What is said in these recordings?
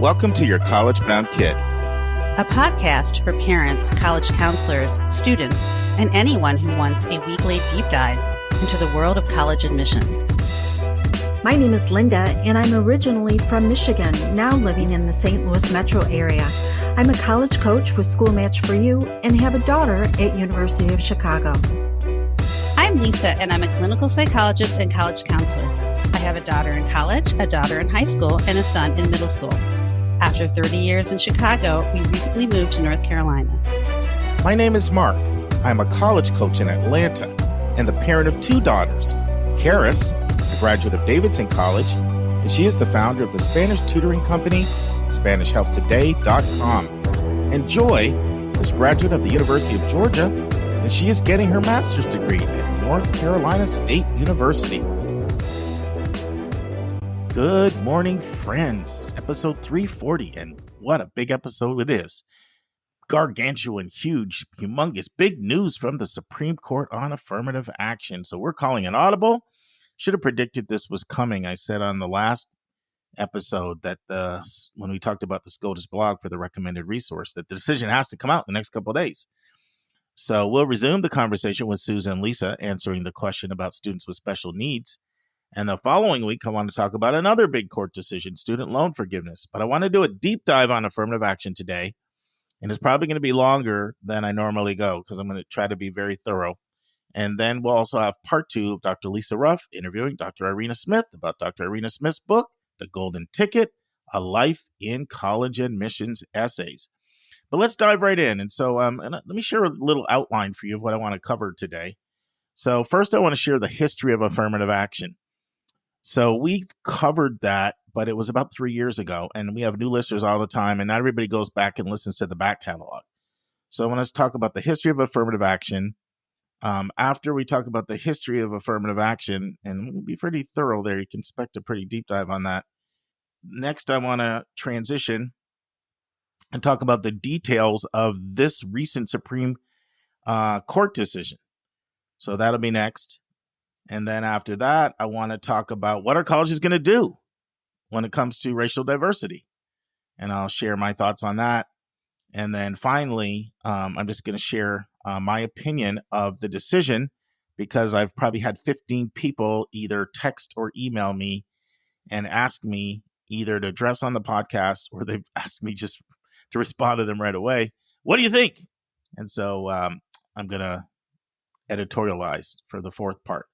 Welcome to Your College-Bound Kid, a podcast for parents, college counselors, students, and anyone who wants a weekly deep dive into the world of college admissions. My name is Linda, and I'm originally from Michigan, now living in the St. Louis metro area. I'm a college coach with School Match for You and have a daughter at University of Chicago. I'm Lisa, and I'm a clinical psychologist and college counselor. I have a daughter in college, a daughter in high school, and a son in middle school. After 30 years in Chicago, we recently moved to North Carolina. My name is Mark. I'm a college coach in Atlanta and the parent of two daughters. Karis, a graduate of Davidson College, and she is the founder of the Spanish tutoring company, SpanishHelpToday.com. And Joy is a graduate of the University of Georgia, and she is getting her master's degree at North Carolina State University. Good morning, friends. Episode 340, and what a big episode it is. Gargantuan, huge, humongous, big news from the Supreme Court on affirmative action. So we're calling an audible. Should have predicted this was coming. I said on the last episode that when we talked about the SCOTUS blog for the recommended resource, that the decision has to come out in the next couple of days. So we'll resume the conversation with Susan and Lisa answering the question about students with special needs. And the following week, I want to talk about another big court decision, student loan forgiveness. But I want to do a deep dive on affirmative action today. And it's probably going to be longer than I normally go because I'm going to try to be very thorough. And then we'll also have part 2 of Dr. Lisa Ruff interviewing Dr. Irena Smith about Dr. Irena Smith's book, The Golden Ticket, A Life in College Admissions Essays. But let's dive right in. And so let me share a little outline for you of what I want to cover today. So first, I want to share the history of affirmative action. So we've covered that, but it was about 3 years ago, and we have new listeners all the time, and not everybody goes back and listens to the back catalog. So I want to talk about the history of affirmative action. After we talk about the history of affirmative action, and we'll be pretty thorough there, you can expect a pretty deep dive on that. Next, I want to transition and talk about the details of this recent Supreme Court decision. So that'll be next. And then after that, I want to talk about what our college is going to do when it comes to racial diversity. And I'll share my thoughts on that. And then finally, I'm just going to share my opinion of the decision because I've probably had 15 people either text or email me and ask me either to address on the podcast or they've asked me just to respond to them right away. What do you think? And so I'm going to editorialize for the fourth part.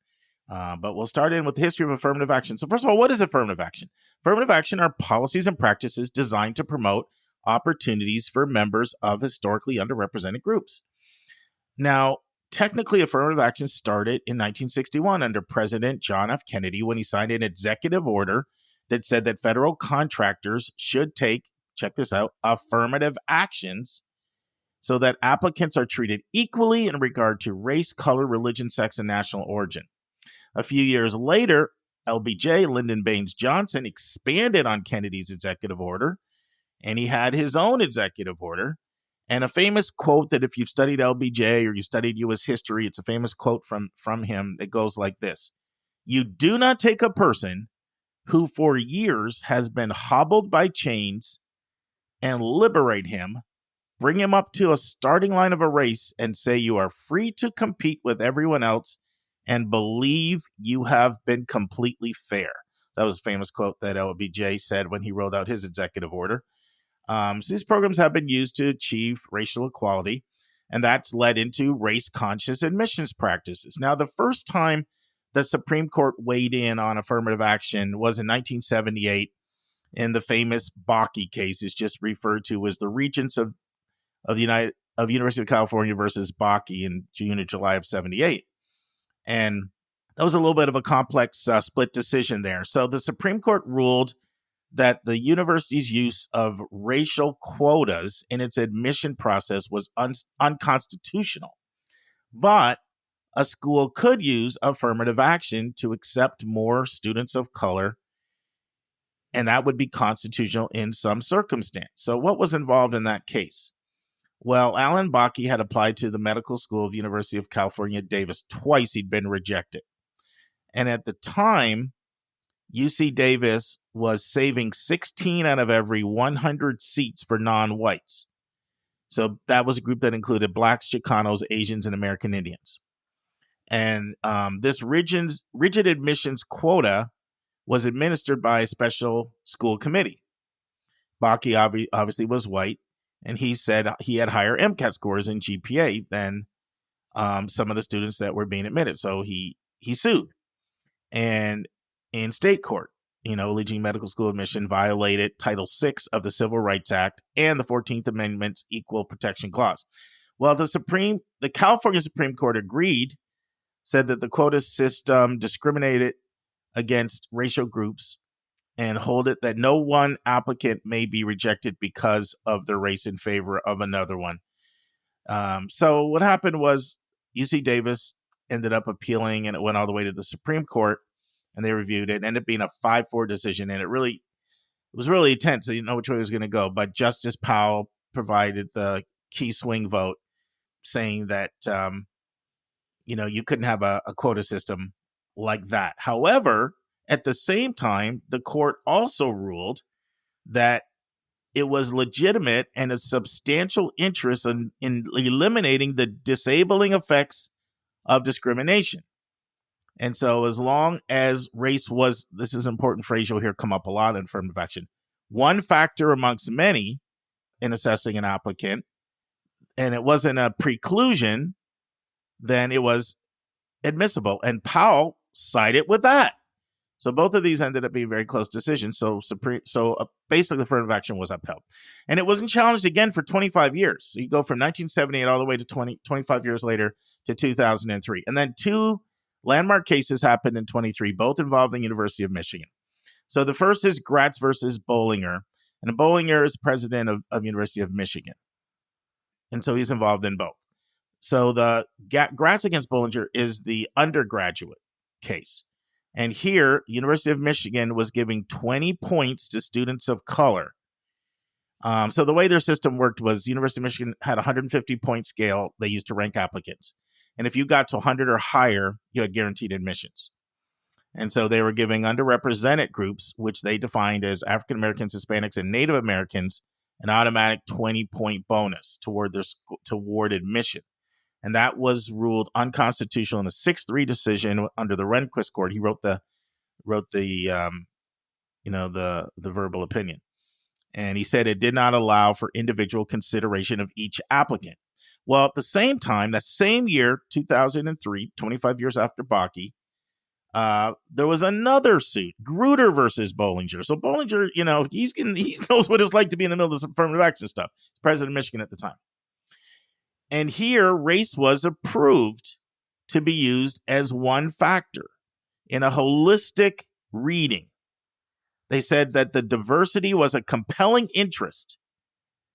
But we'll start in with the history of affirmative action. So first of all, what is affirmative action? Affirmative action are policies and practices designed to promote opportunities for members of historically underrepresented groups. Now, technically, affirmative action started in 1961 under President John F. Kennedy when he signed an executive order that said that federal contractors should take, check this out, affirmative actions so that applicants are treated equally in regard to race, color, religion, sex, and national origin. A few years later, LBJ, Lyndon Baines Johnson, expanded on Kennedy's executive order, and he had his own executive order. And a famous quote that if you've studied LBJ or you studied U.S. history, it's a famous quote from him that goes like this: "You do not take a person who for years has been hobbled by chains and liberate him, bring him up to a starting line of a race and say you are free to compete with everyone else and believe you have been completely fair." That was a famous quote that LBJ said when he wrote out his executive order. So these programs have been used to achieve racial equality, and that's led into race-conscious admissions practices. Now, the first time the Supreme Court weighed in on affirmative action was in 1978 in the famous Bard-Mackie case. It's just referred to as the Regents of University of California versus Bard-Mackie in June and July of 78. And that was a little bit of a complex split decision there. So the Supreme Court ruled that the university's use of racial quotas in its admission process was unconstitutional. But a school could use affirmative action to accept more students of color, and that would be constitutional in some circumstance. So what was involved in that case? Well, Alan Bard-Mackie had applied to the medical school of University of California, Davis. Twice he'd been rejected. And at the time, UC Davis was saving 16 out of every 100 seats for non-whites. So that was a group that included Blacks, Chicanos, Asians, and American Indians. And this rigid admissions quota was administered by a special school committee. Bard-Mackie obviously was white, and he said he had higher MCAT scores and GPA than some of the students that were being admitted. So he sued. And in state court, Legion Medical School admission violated Title VI of the Civil Rights Act and the 14th Amendment's Equal Protection Clause. Well, the California Supreme Court agreed, said that the quota system discriminated against racial groups and hold it that no one applicant may be rejected because of their race in favor of another one. So what happened was UC Davis ended up appealing, and it went all the way to the Supreme Court, and they reviewed it. It ended up being a 5-4 decision, and it was really tense. They didn't know which way it was going to go, but Justice Powell provided the key swing vote saying that you couldn't have a quota system like that. However, at the same time, the court also ruled that it was legitimate and a substantial interest in eliminating the disabling effects of discrimination. And so as long as race was, this is an important phrase you'll hear come up a lot in affirmative action, one factor amongst many in assessing an applicant, and it wasn't a preclusion, then it was admissible. And Powell sided with that. So both of these ended up being very close decisions. So basically, affirmative action was upheld. And it wasn't challenged again for 25 years. So you go from 1978 all the way to 25 years later to 2003. And then two landmark cases happened in 23, both involving the University of Michigan. So the first is Gratz versus Bollinger. And Bollinger is president of University of Michigan. And so he's involved in both. So the Gratz against Bollinger is the undergraduate case. And here, the University of Michigan was giving 20 points to students of color. So the way their system worked was University of Michigan had a 150-point scale they used to rank applicants. And if you got to 100 or higher, you had guaranteed admissions. And so they were giving underrepresented groups, which they defined as African Americans, Hispanics, and Native Americans, an automatic 20-point bonus toward admission. And that was ruled unconstitutional in a 6-3 decision under the Rehnquist court. He wrote the verbal opinion. And he said it did not allow for individual consideration of each applicant. Well, at the same time, that same year, 2003, 25 years after Bard-Mackie, there was another suit, Grutter versus Bollinger. So Bollinger, he knows what it's like to be in the middle of this affirmative action stuff. He's president of Michigan at the time. And here, race was approved to be used as one factor in a holistic reading. They said that the diversity was a compelling interest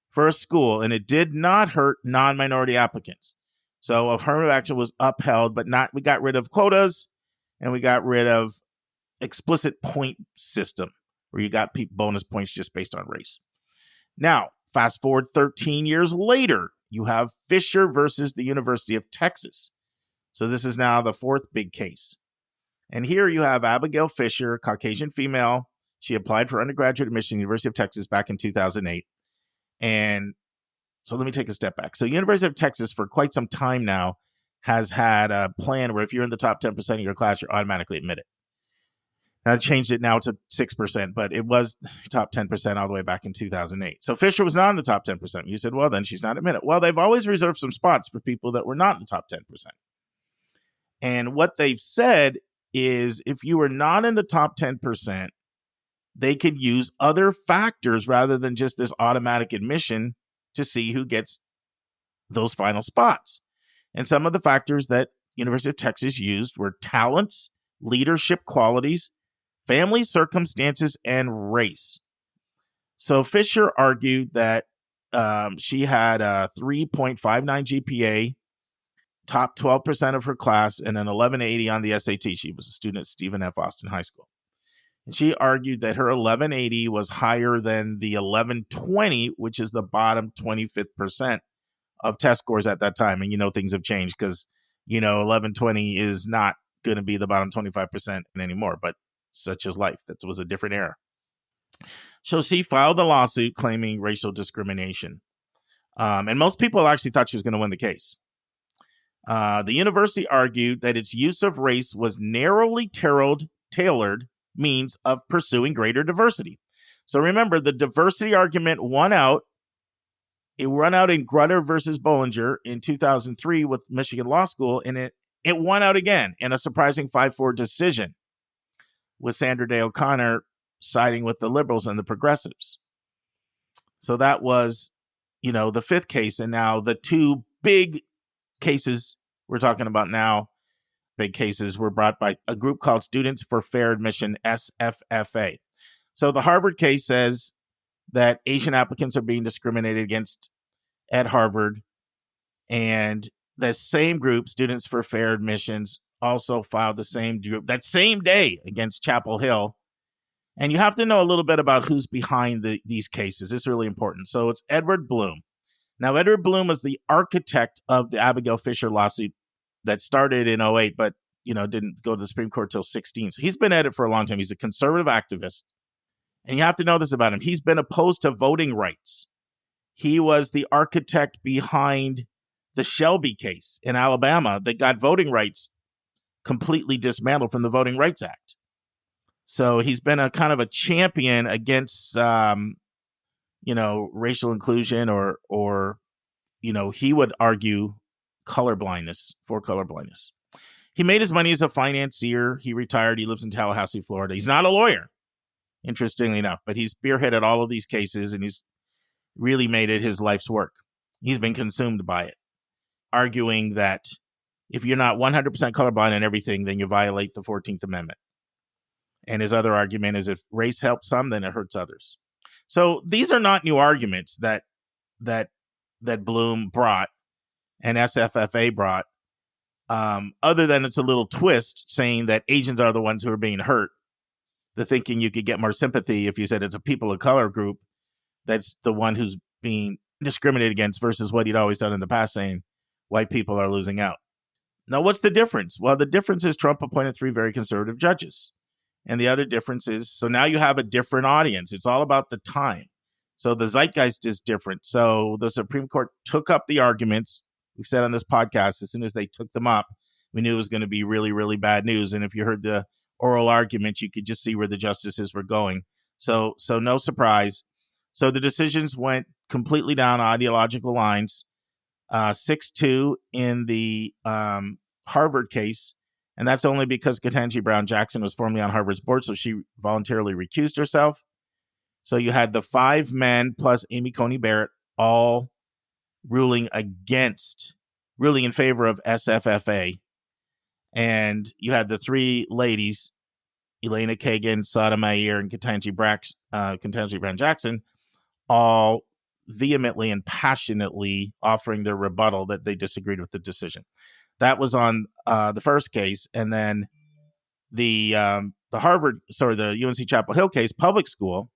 for a school, and it did not hurt non-minority applicants. So affirmative action was upheld, but we got rid of quotas, and we got rid of explicit point system, where you got bonus points just based on race. Now, fast forward 13 years later, you have Fisher versus the University of Texas. So this is now the fourth big case. And here you have Abigail Fisher, Caucasian female. She applied for undergraduate admission at the University of Texas back in 2008. And so let me take a step back. So University of Texas, for quite some time now, has had a plan where if you're in the top 10% of your class, you're automatically admitted. Now, changed it now to 6%, but it was top 10% all the way back in 2008. So Fisher was not in the top 10%. You said, well, then she's not admitted. Well, they've always reserved some spots for people that were not in the top 10%. And what they've said is if you were not in the top 10%, they could use other factors rather than just this automatic admission to see who gets those final spots. And some of the factors that University of Texas used were talents, leadership qualities, family circumstances, and race. So Fisher argued that she had a 3.59 GPA, top 12% of her class, and an 1180 on the SAT. She was a student at Stephen F. Austin High School. And she argued that her 1180 was higher than the 1120, which is the bottom 25th percent of test scores at that time. And things have changed because 1120 is not going to be the bottom 25% anymore. But such as life. That was a different era. So she filed a lawsuit claiming racial discrimination. And most people actually thought she was going to win the case. The university argued that its use of race was narrowly tailored means of pursuing greater diversity. So remember, the diversity argument won out. It won out in Grutter versus Bollinger in 2003 with Michigan Law School, and it won out again in a surprising 5-4 decision with Sandra Day O'Connor siding with the liberals and the progressives. So that was, the fifth case. And now the two big cases we're talking about now, big cases, were brought by a group called Students for Fair Admission, SFFA. So the Harvard case says that Asian applicants are being discriminated against at Harvard. And the same group, Students for Fair Admissions, also filed the same group that same day against Chapel Hill. And you have to know a little bit about who's behind these cases. It's really important. So it's Edward Bloom. Now, Edward Bloom was the architect of the Abigail Fisher lawsuit that started in 2008, but, didn't go to the Supreme Court till 2016. So he's been at it for a long time. He's a conservative activist. And you have to know this about him. He's been opposed to voting rights. He was the architect behind the Shelby case in Alabama that got voting rights completely dismantled from the Voting Rights Act. So he's been a kind of a champion against, racial inclusion or he would argue colorblindness. He made his money as a financier. He retired. He lives in Tallahassee, Florida. He's not a lawyer, interestingly enough, but he's spearheaded all of these cases and he's really made it his life's work. He's been consumed by it, arguing that if you're not 100% colorblind in everything, then you violate the 14th Amendment. And his other argument is if race helps some, then it hurts others. So these are not new arguments that Bloom brought and SFFA brought, other than it's a little twist saying that Asians are the ones who are being hurt. The thinking you could get more sympathy if you said it's a people of color group that's the one who's being discriminated against versus what he'd always done in the past, saying white people are losing out. Now, what's the difference? Well, the difference is Trump appointed 3 very conservative judges. And the other difference is, so now you have a different audience. It's all about the time. So the zeitgeist is different. So the Supreme Court took up the arguments. We've said on this podcast, as soon as they took them up, we knew it was going to be really, really bad news. And if you heard the oral arguments, you could just see where the justices were going. So no surprise. So the decisions went completely down ideological lines. 6-2 in the Harvard case. And that's only because Ketanji Brown Jackson was formerly on Harvard's board, so she voluntarily recused herself. So you had the 5 men plus Amy Coney Barrett all ruling in favor of SFFA. And you had the 3 ladies, Elena Kagan, Sada Meir, and Ketanji Brown Jackson, all vehemently and passionately offering their rebuttal that they disagreed with the decision. That was on the first case. And then the UNC Chapel Hill case, public school,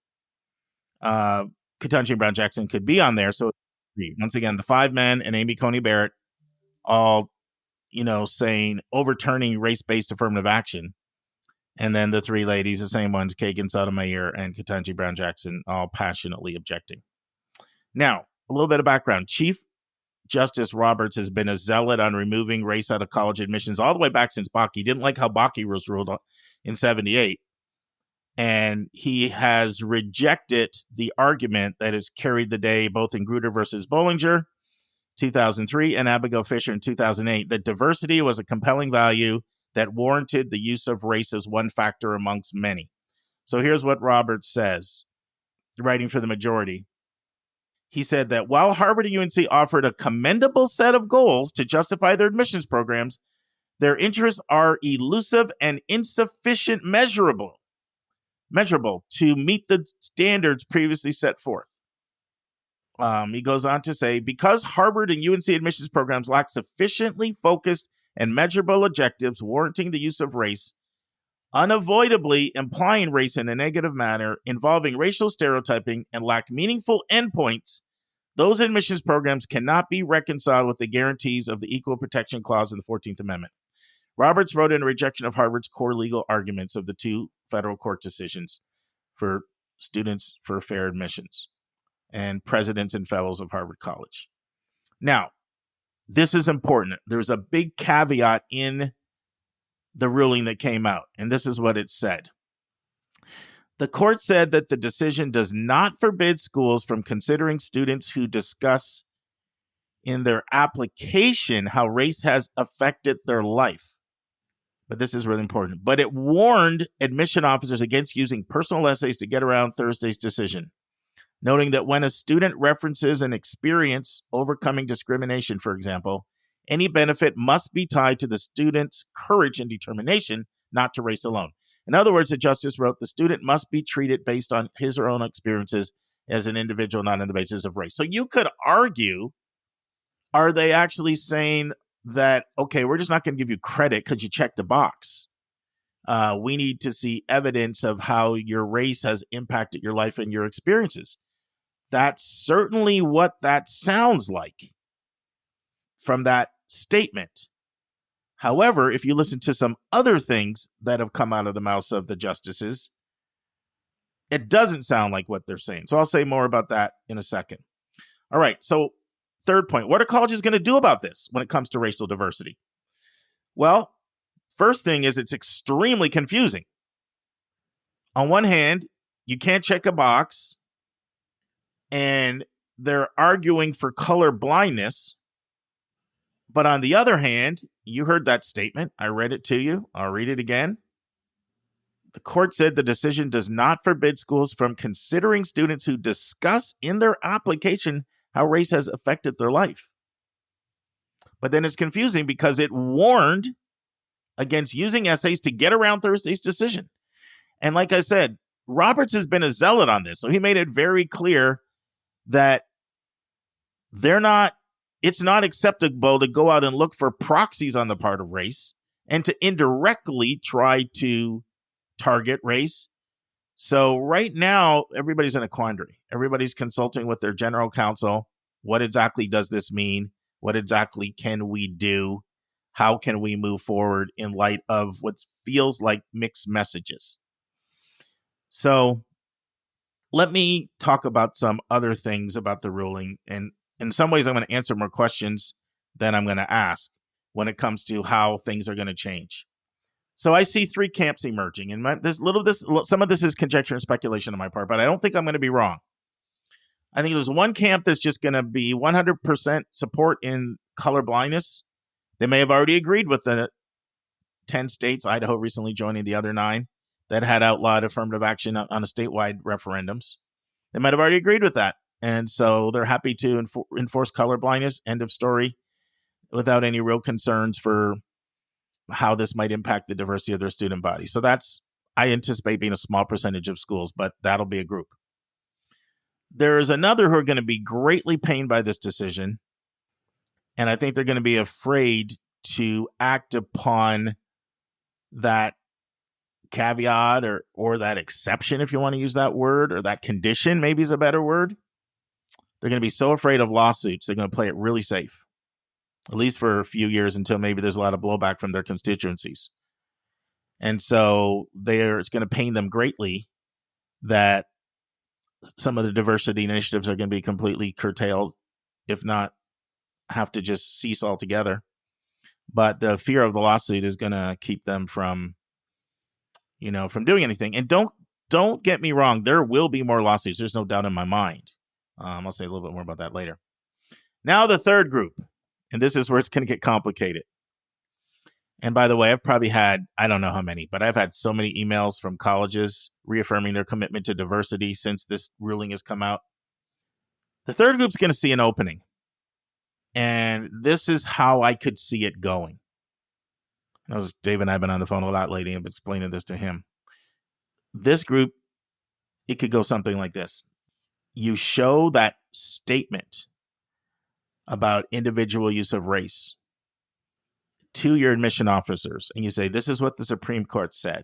Ketanji Brown Jackson could be on there. So once again, the 5 men and Amy Coney Barrett all, saying overturning race-based affirmative action. And then the 3 ladies, the same ones, Kagan Sotomayor and Ketanji Brown Jackson, all passionately objecting. Now, a little bit of background. Chief Justice Roberts has been a zealot on removing race out of college admissions all the way back since Bakke. He didn't like how Bakke was ruled in 1978. And he has rejected the argument that has carried the day both in Grutter versus Bollinger, 2003, and Abigail Fisher in 2008, that diversity was a compelling value that warranted the use of race as one factor amongst many. So here's what Roberts says, writing for the majority. He said that while Harvard and UNC offered a commendable set of goals to justify their admissions programs, their interests are elusive and insufficient measurable to meet the standards previously set forth. He goes on to say, because Harvard and UNC admissions programs lack sufficiently focused and measurable objectives warranting the use of race, unavoidably implying race in a negative manner, involving racial stereotyping, and lack meaningful endpoints, those admissions programs cannot be reconciled with the guarantees of the Equal Protection Clause in the 14th Amendment. Roberts wrote in rejection of Harvard's core legal arguments of the 2 federal court decisions for students for fair admissions and presidents and fellows of Harvard College. Now, this is important. There's a big caveat in the ruling that came out, and this is what it said. The court said that the decision does not forbid schools from considering students who discuss in their application how race has affected their life. But this is really important. But it warned admission officers against using personal essays to get around Thursday's decision, noting that when a student references an experience overcoming discrimination, for example, any benefit must be tied to the student's courage and determination, not to race alone. In other words, the justice wrote, the student must be treated based on his or own experiences as an individual, not on the basis of race. So you could argue, are they actually saying that, okay, we're just not going to give you credit because you checked a box. We need to see evidence of how your race has impacted your life and your experiences. That's certainly what that sounds like from that statement. However, if you listen to some other things that have come out of the mouths of the justices, it doesn't sound like what they're saying. So I'll say more about that in a second. All right, so third point, what are colleges going to do about this when it comes to racial diversity? Well, first thing is it's extremely confusing. On one hand, you can't check a box, and they're arguing for color blindness. But on the other hand, you heard that statement. I read it to you. I'll read it again. The court said the decision does not forbid schools from considering students who discuss in their application how race has affected their life. But then it's confusing because it warned against using essays to get around Thursday's decision. And like I said, Roberts has been a zealot on this. So he made it very clear that it's not acceptable to go out and look for proxies on the part of race and to indirectly try to target race. So right now, everybody's in a quandary. Everybody's consulting with their general counsel. What exactly does this mean? What exactly can we do? How can we move forward in light of what feels like mixed messages? So let me talk about some other things about the ruling. And in some ways, I'm going to answer more questions than I'm going to ask when it comes to how things are going to change. So I see three camps emerging, and some of this is conjecture and speculation on my part, but I don't think I'm going to be wrong. I think there's one camp that's just going to be 100% support in color blindness. They may have already agreed with the 10 states, Idaho recently joining the other 9, that had outlawed affirmative action on a statewide referendums. They might have already agreed with that. And so they're happy to enforce color blindness, end of story, without any real concerns for how this might impact the diversity of their student body. So I anticipate being a small percentage of schools, but that'll be a group. There's another who are going to be greatly pained by this decision, and I think they're going to be afraid to act upon that caveat or that exception, if you want to use that word, or that condition maybe is a better word. They're going to be so afraid of lawsuits, they're going to play it really safe, at least for a few years until maybe there's a lot of blowback from their constituencies. And so it's going to pain them greatly that some of the diversity initiatives are going to be completely curtailed, if not have to just cease altogether. But the fear of the lawsuit is going to keep them from doing anything. And don't get me wrong, there will be more lawsuits. There's no doubt in my mind. I'll say a little bit more about that later. Now the third group, and this is where it's going to get complicated. And by the way, I've probably had, I don't know how many, but I've had so many emails from colleges reaffirming their commitment to diversity since this ruling has come out. The third group's going to see an opening. And this is how I could see it going. Dave and I have been on the phone a lot lately and been explaining this to him. This group, it could go something like this. You show that statement about individual use of race to your admission officers, and you say, this is what the Supreme Court said.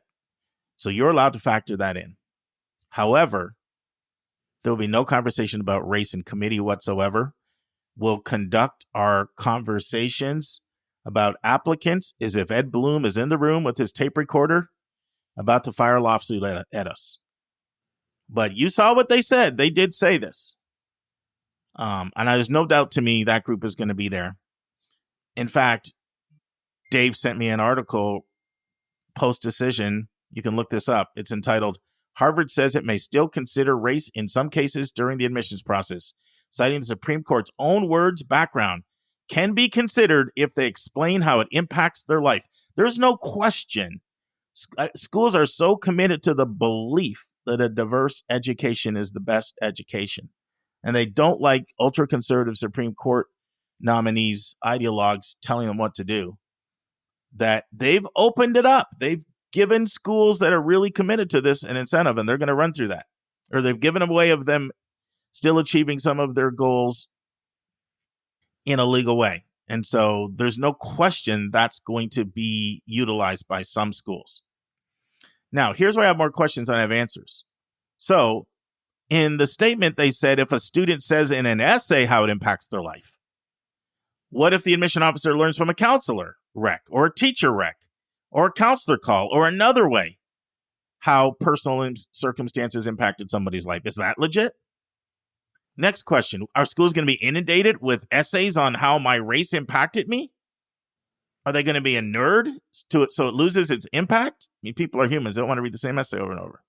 So you're allowed to factor that in. However, there will be no conversation about race in committee whatsoever. We'll conduct our conversations about applicants as if Ed Bloom is in the room with his tape recorder, about to fire a lawsuit at us. But you saw what they said. They did say this. And there's no doubt to me that group is going to be there. In fact, Dave sent me an article post-decision. You can look this up. It's entitled, Harvard Says It May Still Consider Race in Some Cases During the Admissions Process. Citing the Supreme Court's own words, background can be considered if they explain how it impacts their life. There's no question. Schools are so committed to the belief that a diverse education is the best education. And they don't like ultra-conservative Supreme Court nominees, ideologues telling them what to do, that they've opened it up. They've given schools that are really committed to this an incentive, and they're going to run through that. Or they've given a way of them still achieving some of their goals in a legal way. And so there's no question that's going to be utilized by some schools. Now, here's where I have more questions than I have answers. So in the statement, they said if a student says in an essay how it impacts their life, what if the admission officer learns from a counselor rec or a teacher rec or a counselor call or another way how personal circumstances impacted somebody's life? Is that legit? Next question. Are schools going to be inundated with essays on how my race impacted me? Are they going to be a nerd to it so it loses its impact? I mean, people are humans. They don't want to read the same essay over and over.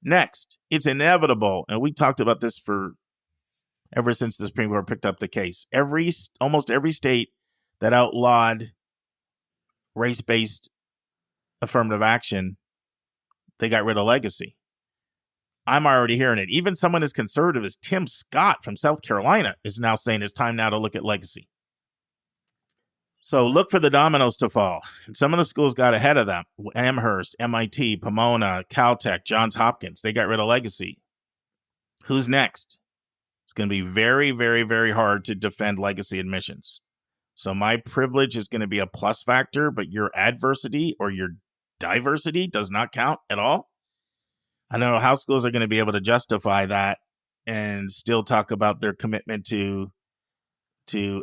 Next, it's inevitable, and we talked about this for ever since the Supreme Court picked up the case. Almost every state that outlawed race-based affirmative action, they got rid of legacy. I'm already hearing it. Even someone as conservative as Tim Scott from South Carolina is now saying it's time now to look at legacy. So look for the dominoes to fall. And some of the schools got ahead of them. Amherst, MIT, Pomona, Caltech, Johns Hopkins. They got rid of legacy. Who's next? It's going to be very, very, very hard to defend legacy admissions. So my privilege is going to be a plus factor, but your adversity or your diversity does not count at all. I don't know how schools are going to be able to justify that and still talk about their commitment to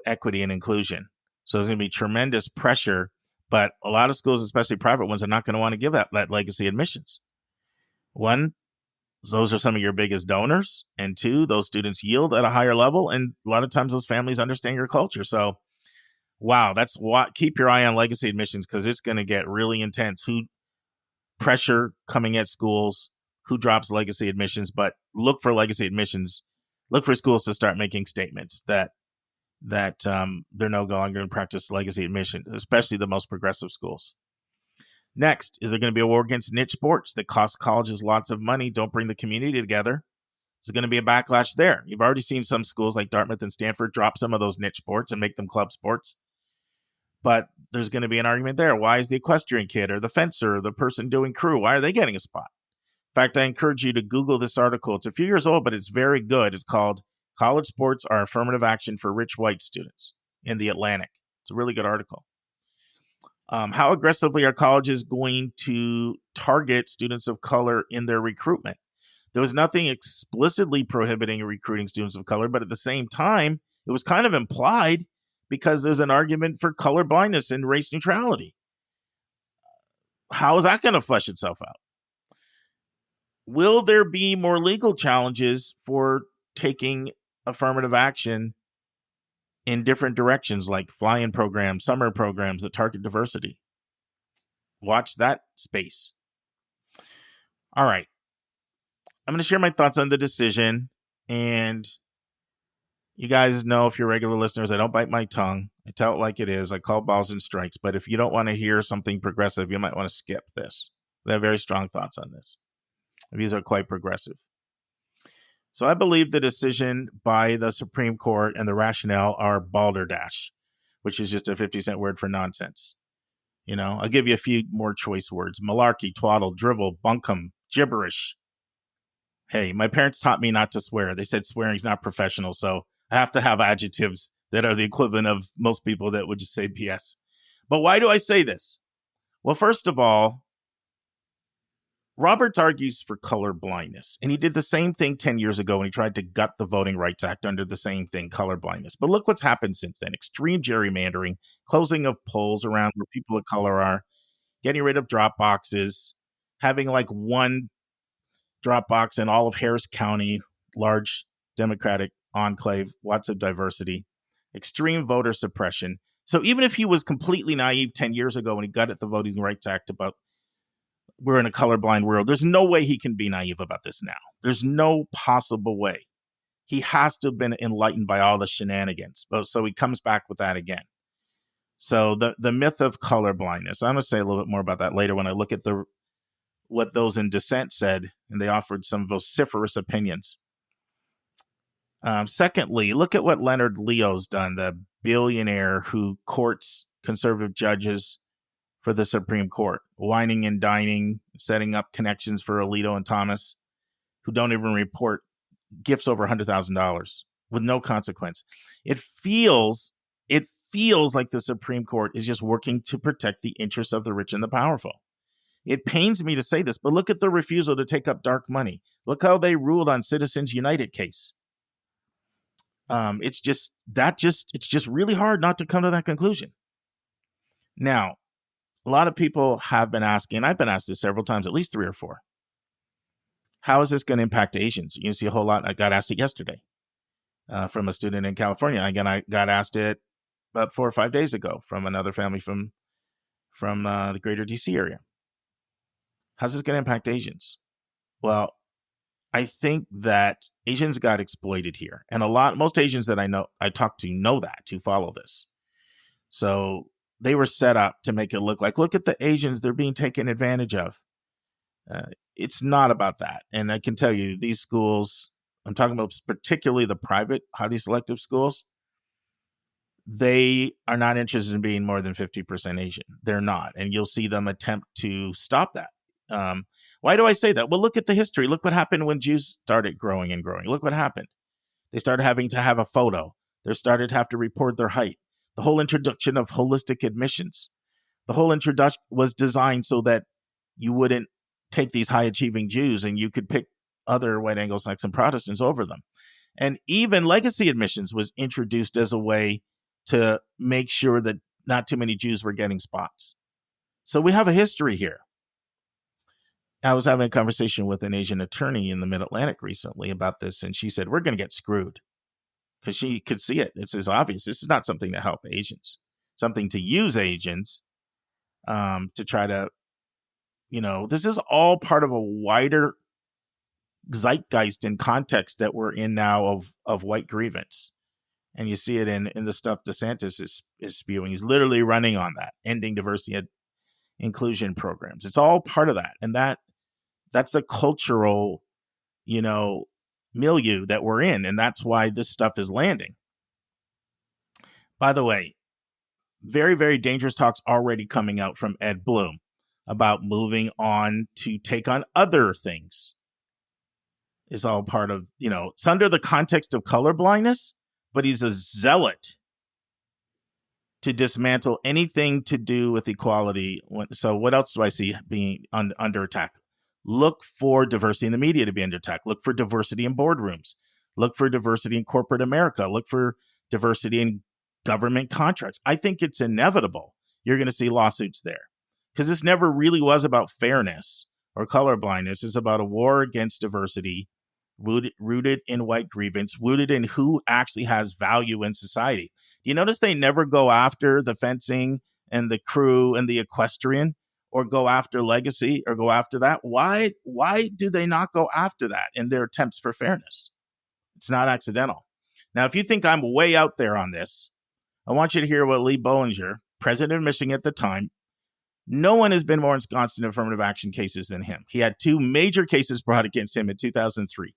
equity and inclusion. So there's going to be tremendous pressure, but a lot of schools, especially private ones, are not going to want to give that legacy admissions. One, those are some of your biggest donors. And two, those students yield at a higher level. And a lot of times those families understand your culture. So, wow, that's what, keep your eye on legacy admissions because it's going to get really intense. Pressure coming at schools, who drops legacy admissions, but look for legacy admissions. Look for schools to start making statements that they're no longer in practice legacy admission, especially the most progressive schools. Next, is there going to be a war against niche sports that cost colleges lots of money, don't bring the community together? There's going to be a backlash there. You've already seen some schools like Dartmouth and Stanford drop some of those niche sports and make them club sports. But there's going to be an argument there. Why is the equestrian kid or the fencer or the person doing crew, why are they getting a spot? In fact, I encourage you to Google this article. It's a few years old, but it's very good. It's called College Sports Are Affirmative Action for Rich White Students in the Atlantic. It's a really good article. How aggressively are colleges going to target students of color in their recruitment? There was nothing explicitly prohibiting recruiting students of color, but at the same time, it was kind of implied because there's an argument for color blindness and race neutrality. How is that going to flesh itself out? Will there be more legal challenges for taking affirmative action in different directions, like fly-in programs, summer programs that target diversity? Watch that space. All right. I'm going to share my thoughts on the decision. And you guys know, if you're regular listeners, I don't bite my tongue. I tell it like it is. I call balls and strikes. But if you don't want to hear something progressive, you might want to skip this. I have very strong thoughts on this. These are quite progressive. So I believe the decision by the Supreme Court and the rationale are balderdash, which is just a 50-cent word for nonsense. You know, I'll give you a few more choice words. Malarkey, twaddle, drivel, bunkum, gibberish. Hey, my parents taught me not to swear. They said swearing's not professional, so I have to have adjectives that are the equivalent of most people that would just say BS. But why do I say this? Well, first of all, Roberts argues for color blindness, and he did the same thing 10 years ago when he tried to gut the Voting Rights Act under the same thing, color blindness. But look what's happened since then. Extreme gerrymandering, closing of polls around where people of color are. getting rid of drop boxes, having like one drop box in all of Harris County, large Democratic enclave, lots of diversity, extreme voter suppression. So even if he was completely naive 10 years ago when he got at the Voting Rights Act about we're in a colorblind world, there's no way he can be naive about this now. There's no possible way. He has to have been enlightened by all the shenanigans. So he comes back with that again. So the myth of colorblindness, I'm going to say a little bit more about that later when I look at what those in dissent said, and they offered some vociferous opinions. Secondly, look at what Leonard Leo's done, the billionaire who courts conservative judges for the Supreme Court, whining and dining, setting up connections for Alito and Thomas, who don't even report gifts over $100,000 with no consequence. It feels like the Supreme Court is just working to protect the interests of the rich and the powerful. It pains me to say this, but look at the refusal to take up dark money. Look how they ruled on Citizens United case. It's just really hard not to come to that conclusion. Now, a lot of people have been asking, and I've been asked this several times, at least 3 or 4. How is this going to impact Asians? You see a whole lot. I got asked it yesterday from a student in California. Again, I got asked it about 4 or 5 days ago from another family from the greater DC area. How's this going to impact Asians? Well, I think that Asians got exploited here. And most Asians that I talk to know that, to follow this. So they were set up to make it look at the Asians, they're being taken advantage of. It's not about that. And I can tell you, these schools, I'm talking about particularly the private, highly selective schools, they are not interested in being more than 50% Asian. They're not. And you'll see them attempt to stop that. Why do I say that? Well, look at the history. Look what happened when Jews started growing and growing. Look what happened. They started having to have a photo. They started to have to report their height. The whole introduction of holistic admissions. The whole introduction was designed so that you wouldn't take these high-achieving Jews and you could pick other white Anglo-Saxon Protestants over them. And even legacy admissions was introduced as a way to make sure that not too many Jews were getting spots. So we have a history here. I was having a conversation with an Asian attorney in the Mid-Atlantic recently about this, and she said, we're going to get screwed. Because she could see it. It's as obvious. This is not something to help Asians. Something to use Asians to try to, this is all part of a wider zeitgeist and context that we're in now of white grievance. And you see it in the stuff DeSantis is spewing. He's literally running on that, ending diversity and inclusion programs. It's all part of that. And that's the cultural, milieu that we're in. And that's why this stuff is landing. By the way, very, very dangerous talks already coming out from Ed Bloom about moving on to take on other things. Is all part of, it's under the context of colorblindness, but he's a zealot to dismantle anything to do with equality. So what else do I see being under attack? Look for diversity in the media to be under attack. Look for diversity in boardrooms. Look for diversity in corporate America. Look for diversity in government contracts. I think it's inevitable you're going to see lawsuits there because this never really was about fairness or colorblindness. It's about a war against diversity rooted in white grievance, rooted in who actually has value in society. Do you notice they never go after the fencing and the crew and the equestrian or go after legacy or go after that? Why do they not go after that in their attempts for fairness? It's not accidental. Now, if you think I'm way out there on this, I want you to hear what Lee Bollinger, president of Michigan at the time, no one has been more ensconced in affirmative action cases than him. He had 2 major cases brought against him in 2003.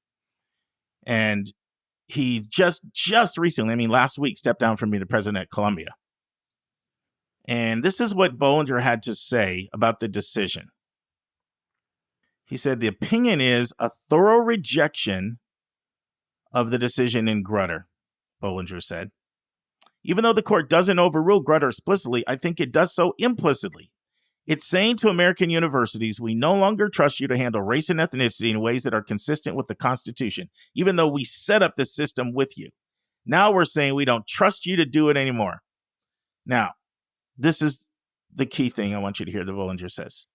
And he just recently, last week, stepped down from being the president at Columbia. And this is what Bollinger had to say about the decision. He said, the opinion is a thorough rejection of the decision in Grutter, Bollinger said. Even though the court doesn't overrule Grutter explicitly, I think it does so implicitly. It's saying to American universities, we no longer trust you to handle race and ethnicity in ways that are consistent with the Constitution, even though we set up this system with you. Now we're saying we don't trust you to do it anymore. Now, this is the key thing I want you to hear that Bollinger says.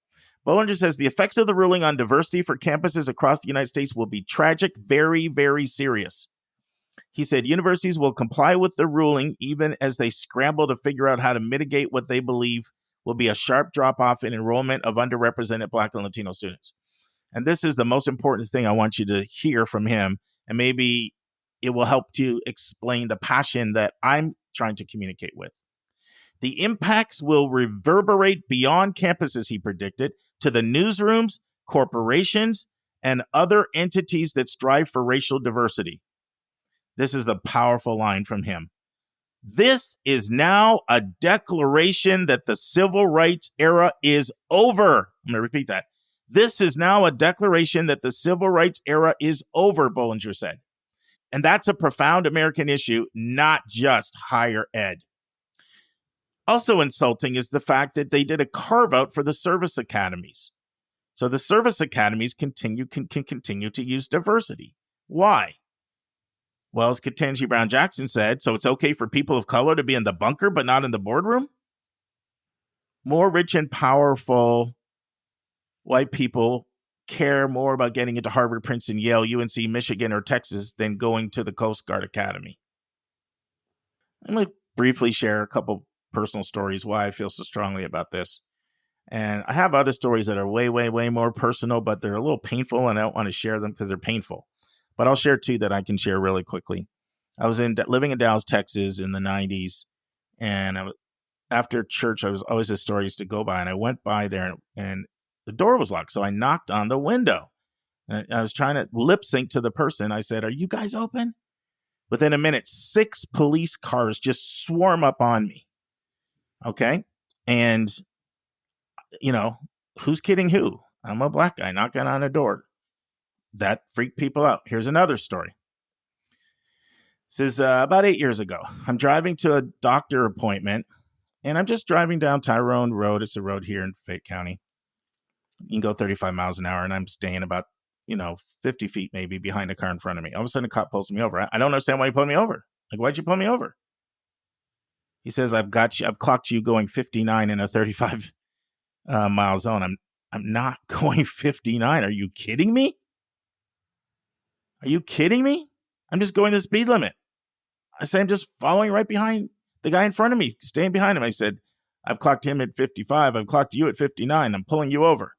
Bollinger says the effects of the ruling on diversity for campuses across the United States will be tragic, very, very serious. He said universities will comply with the ruling even as they scramble to figure out how to mitigate what they believe will be a sharp drop-off in enrollment of underrepresented Black and Latino students. And this is the most important thing I want you to hear from him, and maybe it will help to explain the passion that I'm trying to communicate with. The impacts will reverberate beyond campuses, he predicted, to the newsrooms, corporations, and other entities that strive for racial diversity. This is the powerful line from him. This is now a declaration that the civil rights era is over. I'm going to repeat that. This is now a declaration that the civil rights era is over, Bollinger said. And that's a profound American issue, not just higher ed. Also insulting is the fact that they did a carve-out for the service academies. So the service academies can continue to use diversity. Why? Well, as Ketanji Brown Jackson said, so it's okay for people of color to be in the bunker but not in the boardroom? More rich and powerful white people care more about getting into Harvard, Princeton, Yale, UNC, Michigan, or Texas than going to the Coast Guard Academy. I'm going to briefly share a couple personal stories why I feel so strongly about this. And I have other stories that are way, way, way more personal, but they're a little painful, and I don't want to share them because they're painful. But I'll share two that I can share really quickly. I was living in Dallas, Texas in the 90s, and after church, I was always a store I used to go by, and I went by there, and the door was locked, so I knocked on the window. And I was trying to lip sync to the person. I said, "Are you guys open?" Within a minute, 6 police cars just swarm up on me. Okay? And, who's kidding who? I'm a Black guy knocking on a door. That freaked people out. Here's another story. This is about 8 years ago. I'm driving to a doctor appointment, and I'm just driving down Tyrone Road. It's a road here in Fayette County. You can go 35 miles an hour, and I'm staying about, 50 feet maybe behind a car in front of me. All of a sudden, a cop pulls me over. I don't understand why you pulled me over. Like, why'd you pull me over? He says, I've clocked you going 59 in a 35 mile zone. I'm not going 59. Are you kidding me? Are you kidding me? I'm just going the speed limit. I said, I'm just following right behind the guy in front of me, staying behind him. I said, I've clocked him at 55. I've clocked you at 59. I'm pulling you over.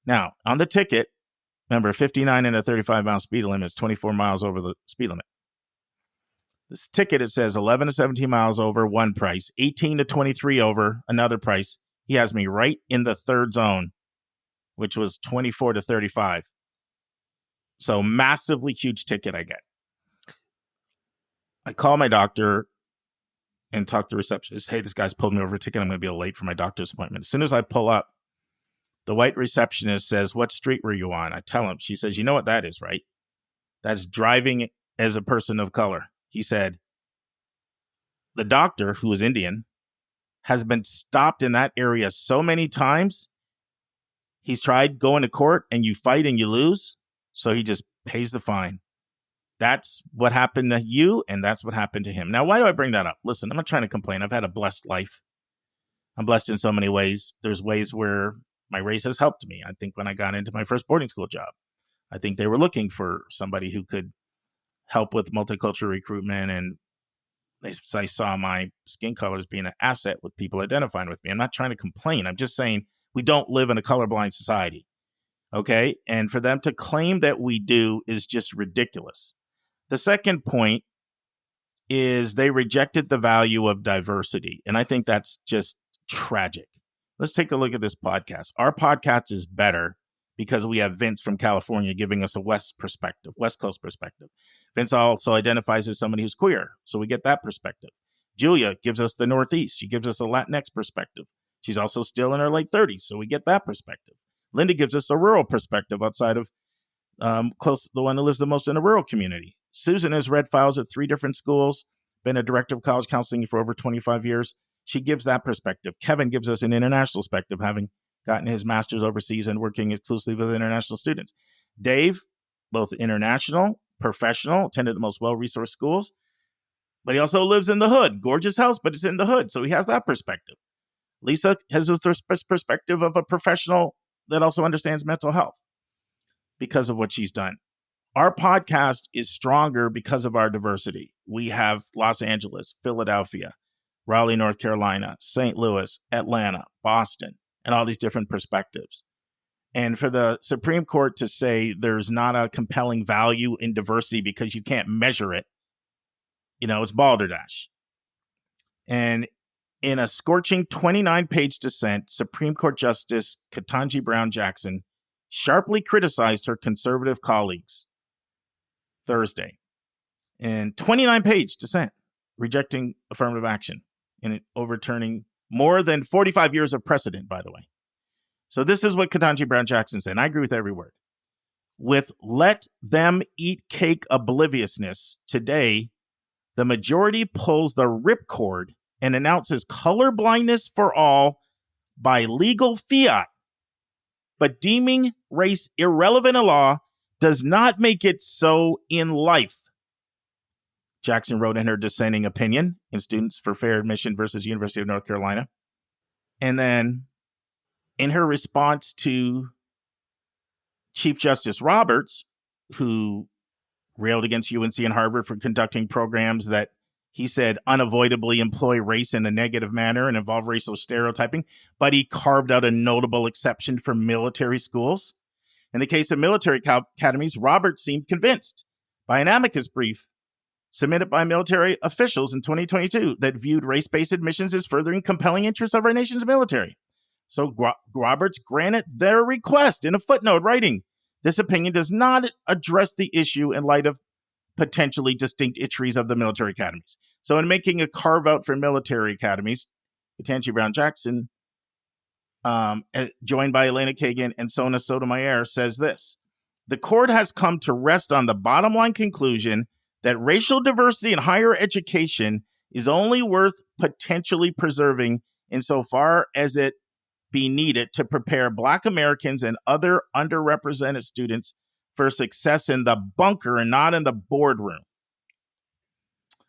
Now, on the ticket, remember, 59 in a 35 mile speed limit is 24 miles over the speed limit. This ticket, it says 11 to 17 miles over, one price, 18 to 23 over, another price. He has me right in the third zone, which was 24 to 35. So massively huge ticket I get. I call my doctor and talk to the receptionist. Hey, this guy's pulled me over a ticket. I'm going to be late for my doctor's appointment. As soon as I pull up, the white receptionist says, what street were you on? I tell him. She says, you know what that is, right? That's driving as a person of color. He said, the doctor, who is Indian, has been stopped in that area so many times. He's tried going to court and you fight and you lose. So he just pays the fine. That's what happened to you, and that's what happened to him. Now, why do I bring that up? Listen, I'm not trying to complain. I've had a blessed life. I'm blessed in so many ways. There's ways where my race has helped me. I think when I got into my first boarding school job, I think they were looking for somebody who could help with multicultural recruitment, and I saw my skin color as being an asset with people identifying with me. I'm not trying to complain. I'm just saying we don't live in a colorblind society, okay? And for them to claim that we do is just ridiculous. The second point is they rejected the value of diversity, and I think that's just tragic. Let's take a look at this podcast. Our podcast is better because we have Vince from California giving us a West Coast perspective. Vince also identifies as somebody who's queer, so we get that perspective. Julia gives us the Northeast. She gives us a Latinx perspective. She's also still in her late 30s, so we get that perspective. Linda gives us a rural perspective outside of the one who lives the most in a rural community. Susan has read files at 3 different schools, been a director of college counseling for over 25 years. She gives that perspective. Kevin gives us an international perspective, having gotten his master's overseas and working exclusively with international students. Dave, both international, professional, attended the most well-resourced schools, but he also lives in the hood. Gorgeous house, but it's in the hood, so he has that perspective. Lisa has a perspective of a professional that also understands mental health because of what she's done. Our podcast is stronger because of our diversity. We have Los Angeles, Philadelphia, Raleigh, North Carolina, St. Louis, Atlanta, Boston, and all these different perspectives. And for the Supreme Court to say there's not a compelling value in diversity because you can't measure it, it's balderdash. And in a scorching 29-page dissent, Supreme Court Justice Ketanji Brown Jackson sharply criticized her conservative colleagues Thursday. In 29-page dissent, rejecting affirmative action and overturning more than 45 years of precedent, by the way. So this is what Ketanji Brown Jackson said, and I agree with every word. With let them eat cake obliviousness, today, the majority pulls the ripcord and announces color blindness for all by legal fiat. But deeming race irrelevant in law does not make it so in life. Jackson wrote in her dissenting opinion in Students for Fair Admission versus University of North Carolina. And then in her response to Chief Justice Roberts, who railed against UNC and Harvard for conducting programs that he said unavoidably employ race in a negative manner and involve racial stereotyping, but he carved out a notable exception for military schools. In the case of military academies, Roberts seemed convinced by an amicus brief submitted by military officials in 2022 that viewed race-based admissions as furthering compelling interests of our nation's military. So Roberts granted their request in a footnote, writing, "This opinion does not address the issue in light of potentially distinct entries of the military academies." So in making a carve-out for military academies, Ketanji Brown Jackson, joined by Elena Kagan and Sona Sotomayor, says this: "The court has come to rest on the bottom line conclusion that racial diversity in higher education is only worth potentially preserving insofar as it be needed to prepare Black Americans and other underrepresented students for success in the bunker and not in the boardroom.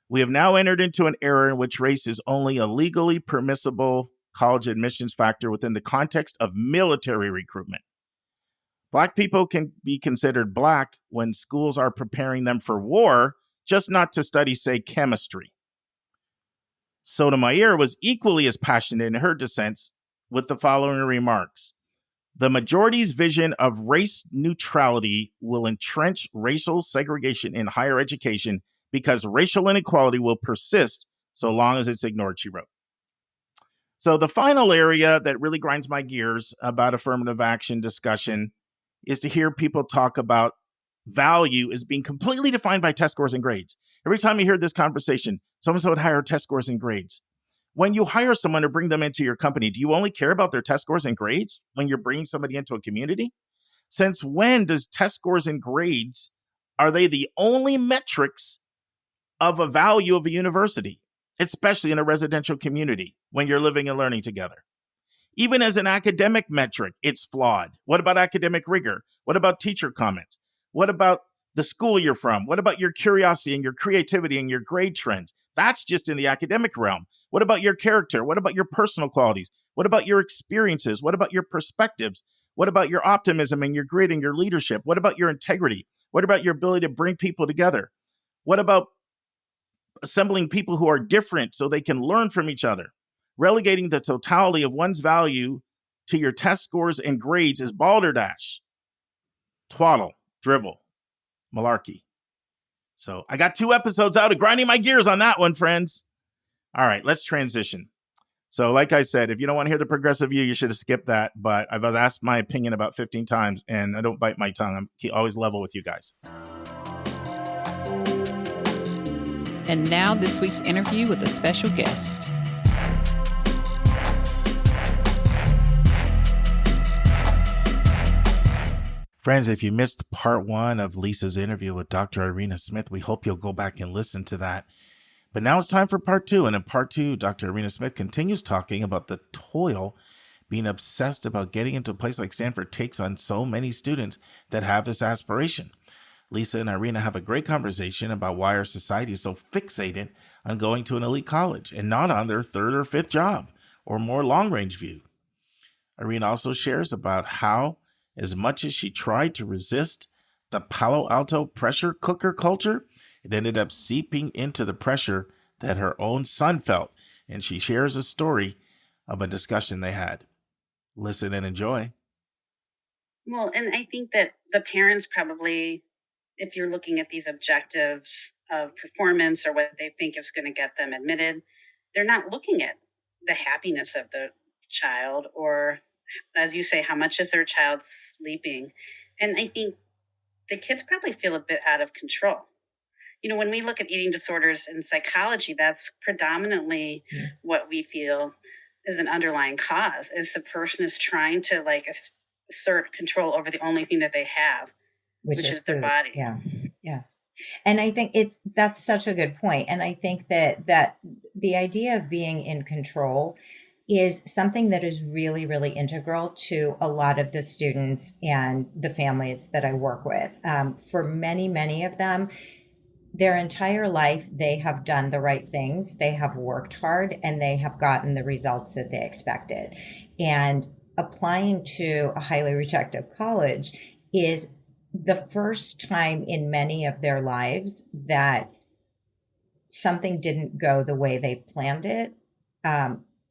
We have now entered into an era in which race is only a legally permissible college admissions factor within the context of military recruitment. Black people can be considered Black when schools are preparing them for war, just not to study, say, chemistry." Sotomayor was equally as passionate in her dissents with the following remarks: "The majority's vision of race neutrality will entrench racial segregation in higher education because racial inequality will persist so long as it's ignored," she wrote. So the final area that really grinds my gears about affirmative action discussion is to hear people talk about value as being completely defined by test scores and grades. Every time you hear this conversation, so-and-so would hire test scores and grades. When you hire someone to bring them into your company, do you only care about their test scores and grades when you're bringing somebody into a community? Since when does test scores and grades, are they the only metrics of a value of a university, especially in a residential community when you're living and learning together? Even as an academic metric, it's flawed. What about academic rigor? What about teacher comments? What about the school you're from? What about your curiosity and your creativity and your grade trends? That's just in the academic realm. What about your character? What about your personal qualities? What about your experiences? What about your perspectives? What about your optimism and your grit and your leadership? What about your integrity? What about your ability to bring people together? What about assembling people who are different so they can learn from each other? Relegating the totality of one's value to your test scores and grades is balderdash, twaddle, drivel, malarkey. So I got 2 episodes out of grinding my gears on that one, friends. All right, let's transition. So like I said, if you don't want to hear the progressive view, you should have skipped that. But I've asked my opinion about 15 times, and I don't bite my tongue. I'm always level with you guys. And now this week's interview with a special guest. Friends, if you missed part 1 of Lisa's interview with Dr. Irena Smith, we hope you'll go back and listen to that. But now it's time for part 2. And in part 2, Dr. Irena Smith continues talking about the toil being obsessed about getting into a place like Stanford takes on so many students that have this aspiration. Lisa and Irena have a great conversation about why our society is so fixated on going to an elite college and not on their 3rd or 5th job or more long-range view. Irene also shares about how, as much as she tried to resist the Palo Alto pressure cooker culture, it ended up seeping into the pressure that her own son felt, and she shares a story of a discussion they had. Listen and enjoy. Well, and I think that the parents probably, if you're looking at these objectives of performance or what they think is going to get them admitted, they're not looking at the happiness of the child or, as you say, how much is their child sleeping? And I think the kids probably feel a bit out of control. You know, when we look at eating disorders in psychology, that's predominantly what we feel is an underlying cause, is the person is trying to assert control over the only thing that they have, which is their body. Yeah. And I think that's such a good point. And I think that the idea of being in control is something that is really, really integral to a lot of the students and the families that I work with. For many, many of them, their entire life, they have done the right things. They have worked hard and they have gotten the results that they expected. And applying to a highly rejective college is the first time in many of their lives that something didn't go the way they planned it,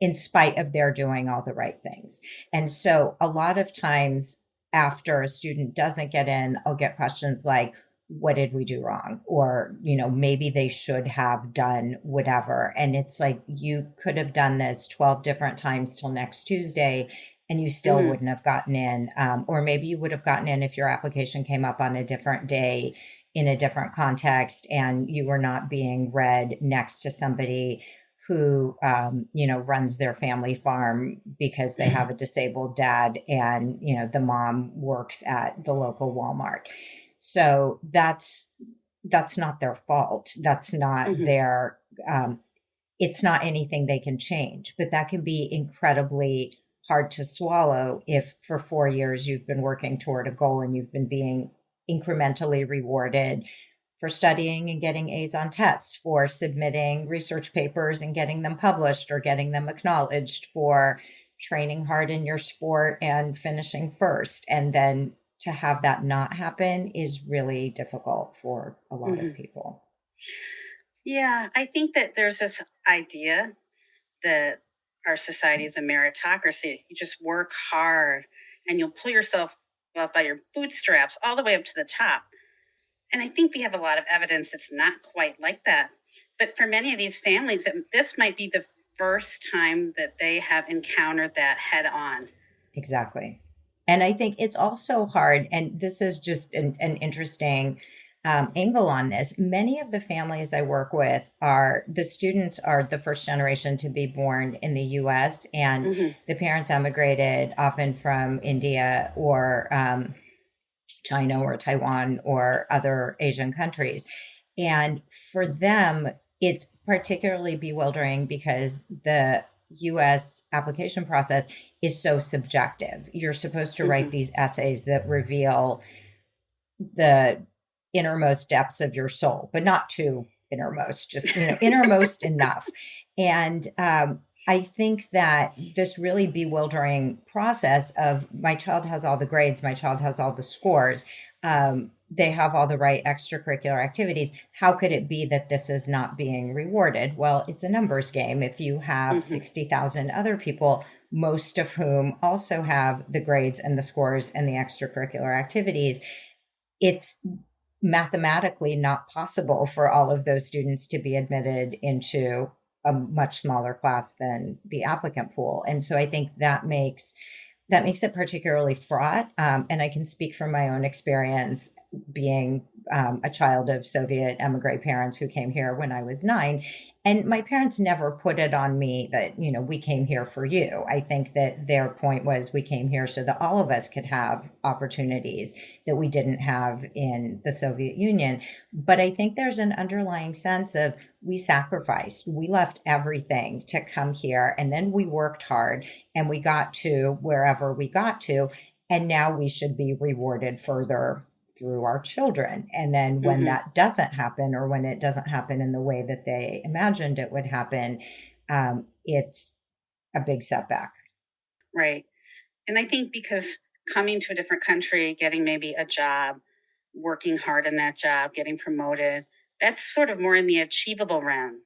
in spite of their doing all the right things. And so a lot of times after a student doesn't get in, I'll get questions like, what did we do wrong? Or, maybe they should have done whatever. And it's like, you could have done this 12 different times till next Tuesday, and you still wouldn't have gotten in. Or maybe you would have gotten in if your application came up on a different day in a different context, and you were not being read next to somebody who, runs their family farm because they have a disabled dad and, the mom works at the local Walmart. So that's not their fault. That's not their, it's not anything they can change, but that can be incredibly hard to swallow if for 4 years you've been working toward a goal and you've been being incrementally rewarded for studying and getting A's on tests, for submitting research papers and getting them published or getting them acknowledged, for training hard in your sport and finishing first. And then to have that not happen is really difficult for a lot of people. Yeah, I think that there's this idea that our society is a meritocracy. You just work hard and you'll pull yourself up by your bootstraps all the way up to the top. And I think we have a lot of evidence it's not quite like that. But for many of these families, this might be the first time that they have encountered that head on. Exactly. And I think it's also hard, and this is just an interesting angle on this. Many of the families I work with the students are the first generation to be born in the US, and the parents emigrated often from India or China or Taiwan or other Asian countries. And for them, it's particularly bewildering because the US application process is so subjective. You're supposed to write these essays that reveal the innermost depths of your soul, but not too innermost, just innermost enough. And I think that this really bewildering process of my child has all the grades, my child has all the scores, they have all the right extracurricular activities. How could it be that this is not being rewarded? Well, it's a numbers game. If you have 60,000 other people, most of whom also have the grades and the scores and the extracurricular activities, it's mathematically not possible for all of those students to be admitted into a much smaller class than the applicant pool. And so I think that makes it particularly fraught. And I can speak from my own experience being a child of Soviet emigre parents who came here when I was 9. And my parents never put it on me that, we came here for you. I think that their point was we came here so that all of us could have opportunities that we didn't have in the Soviet Union. But I think there's an underlying sense of we sacrificed, we left everything to come here, and then we worked hard and we got to wherever we got to, and now we should be rewarded further through our children. And then when that doesn't happen, or when it doesn't happen in the way that they imagined it would happen, it's a big setback. Right. And I think because coming to a different country, getting maybe a job, working hard in that job, getting promoted, that's sort of more in the achievable realm.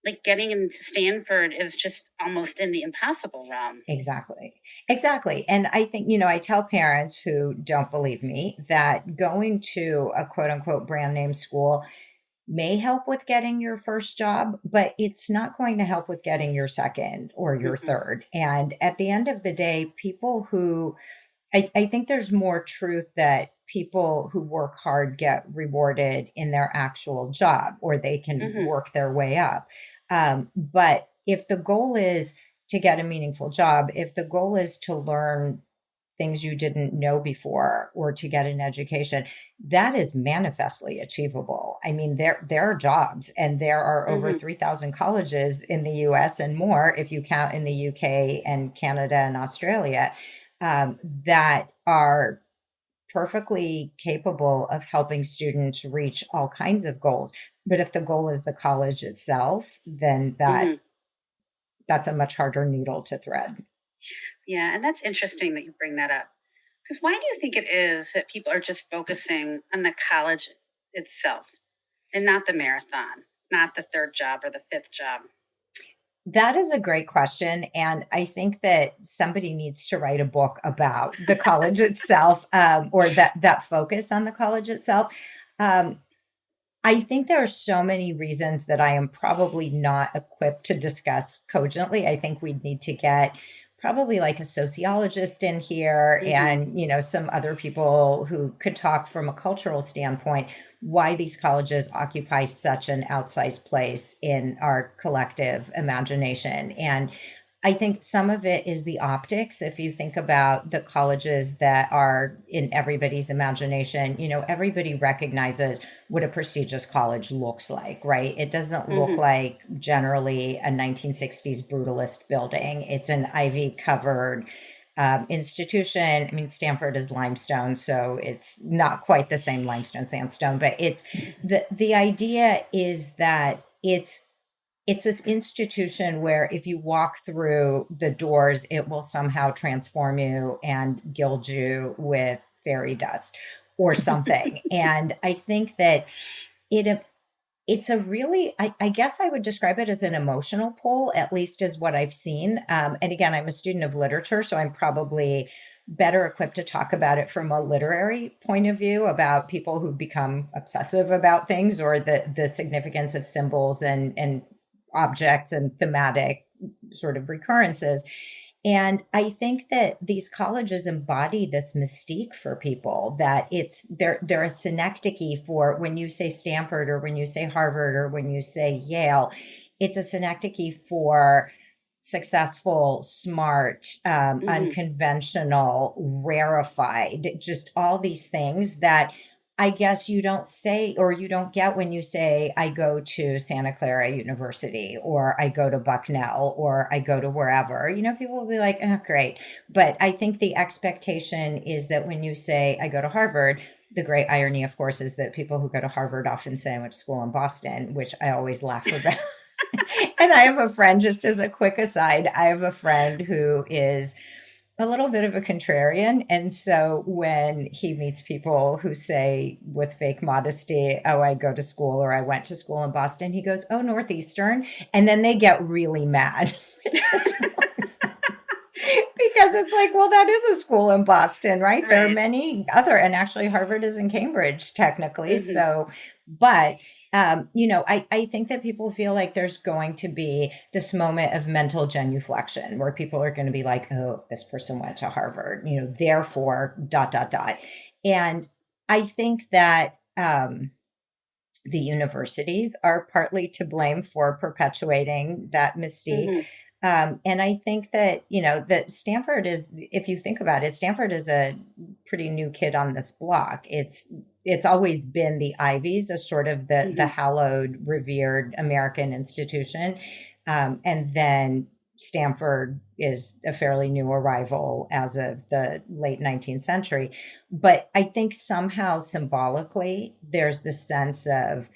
Like getting into Stanford is just almost in the impossible realm. Exactly. And I think, I tell parents who don't believe me that going to a quote unquote brand name school may help with getting your first job, but it's not going to help with getting your second or your third. And at the end of the day, people who I think there's more truth that people who work hard get rewarded in their actual job, or they can work their way up. But if the goal is to get a meaningful job, if the goal is to learn things you didn't know before or to get an education, that is manifestly achievable. I mean, there are jobs, and there are over 3,000 colleges in the US and more, if you count in the UK and Canada and Australia, that are perfectly capable of helping students reach all kinds of goals. But if the goal is the college itself, then that's a much harder needle to thread. Yeah, and that's interesting that you bring that up. Because why do you think it is that people are just focusing on the college itself and not the marathon, not the third job or the fifth job? That is a great question. And I think that somebody needs to write a book about the college itself, or that focus on the college itself. I think there are so many reasons that I am probably not equipped to discuss cogently. I think we'd need to get probably like a sociologist in here and, some other people who could talk from a cultural standpoint, why these colleges occupy such an outsized place in our collective imagination. And I think some of it is the optics. If you think about the colleges that are in everybody's imagination, everybody recognizes what a prestigious college looks like, right? It doesn't look like generally a 1960s brutalist building. It's an ivy covered institution. I mean, Stanford is limestone, so it's not quite the same limestone sandstone, but it's the idea is that it's this institution where if you walk through the doors, it will somehow transform you and gild you with fairy dust or something. And I think that it's a really, I guess I would describe it as an emotional pull, at least as what I've seen. And again, I'm a student of literature, so I'm probably better equipped to talk about it from a literary point of view, about people who become obsessive about things, or the significance of symbols and objects and thematic sort of recurrences. And I think that these colleges embody this mystique for people, that they're a synecdoche for when you say Stanford or when you say Harvard or when you say Yale, it's a synecdoche for successful, smart, unconventional, rarefied, just all these things that I guess you don't say, or you don't get when you say, I go to Santa Clara University, or I go to Bucknell, or I go to wherever. People will be like, oh, great. But I think the expectation is that when you say, I go to Harvard, the great irony, of course, is that people who go to Harvard often say I went to school in Boston, which I always laugh about. And I have a friend, just as a quick aside, I have a friend who is a little bit of a contrarian. And so when he meets people who say with fake modesty, oh, I go to school, or I went to school in Boston, he goes, oh, Northeastern. And then they get really mad. Because it's like, well, that is a school in Boston, right? There are many other, and actually Harvard is in Cambridge, technically. So, but I think that people feel like there's going to be this moment of mental genuflection where people are going to be like, oh, this person went to Harvard, therefore, ... And I think that the universities are partly to blame for perpetuating that mystique. And I think that, that Stanford is, if you think about it, Stanford is a pretty new kid on this block. It's always been the Ivies, as sort of the hallowed, revered American institution. And then Stanford is a fairly new arrival as of the late 19th century. But I think somehow symbolically, there's this sense of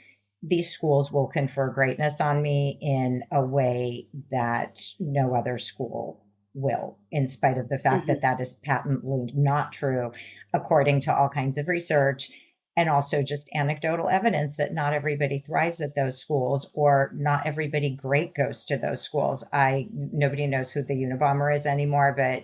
these schools will confer greatness on me in a way that no other school will, in spite of the fact that that is patently not true, according to all kinds of research and also just anecdotal evidence that not everybody thrives at those schools, or not everybody great goes to those schools. Nobody knows who the Unabomber is anymore, but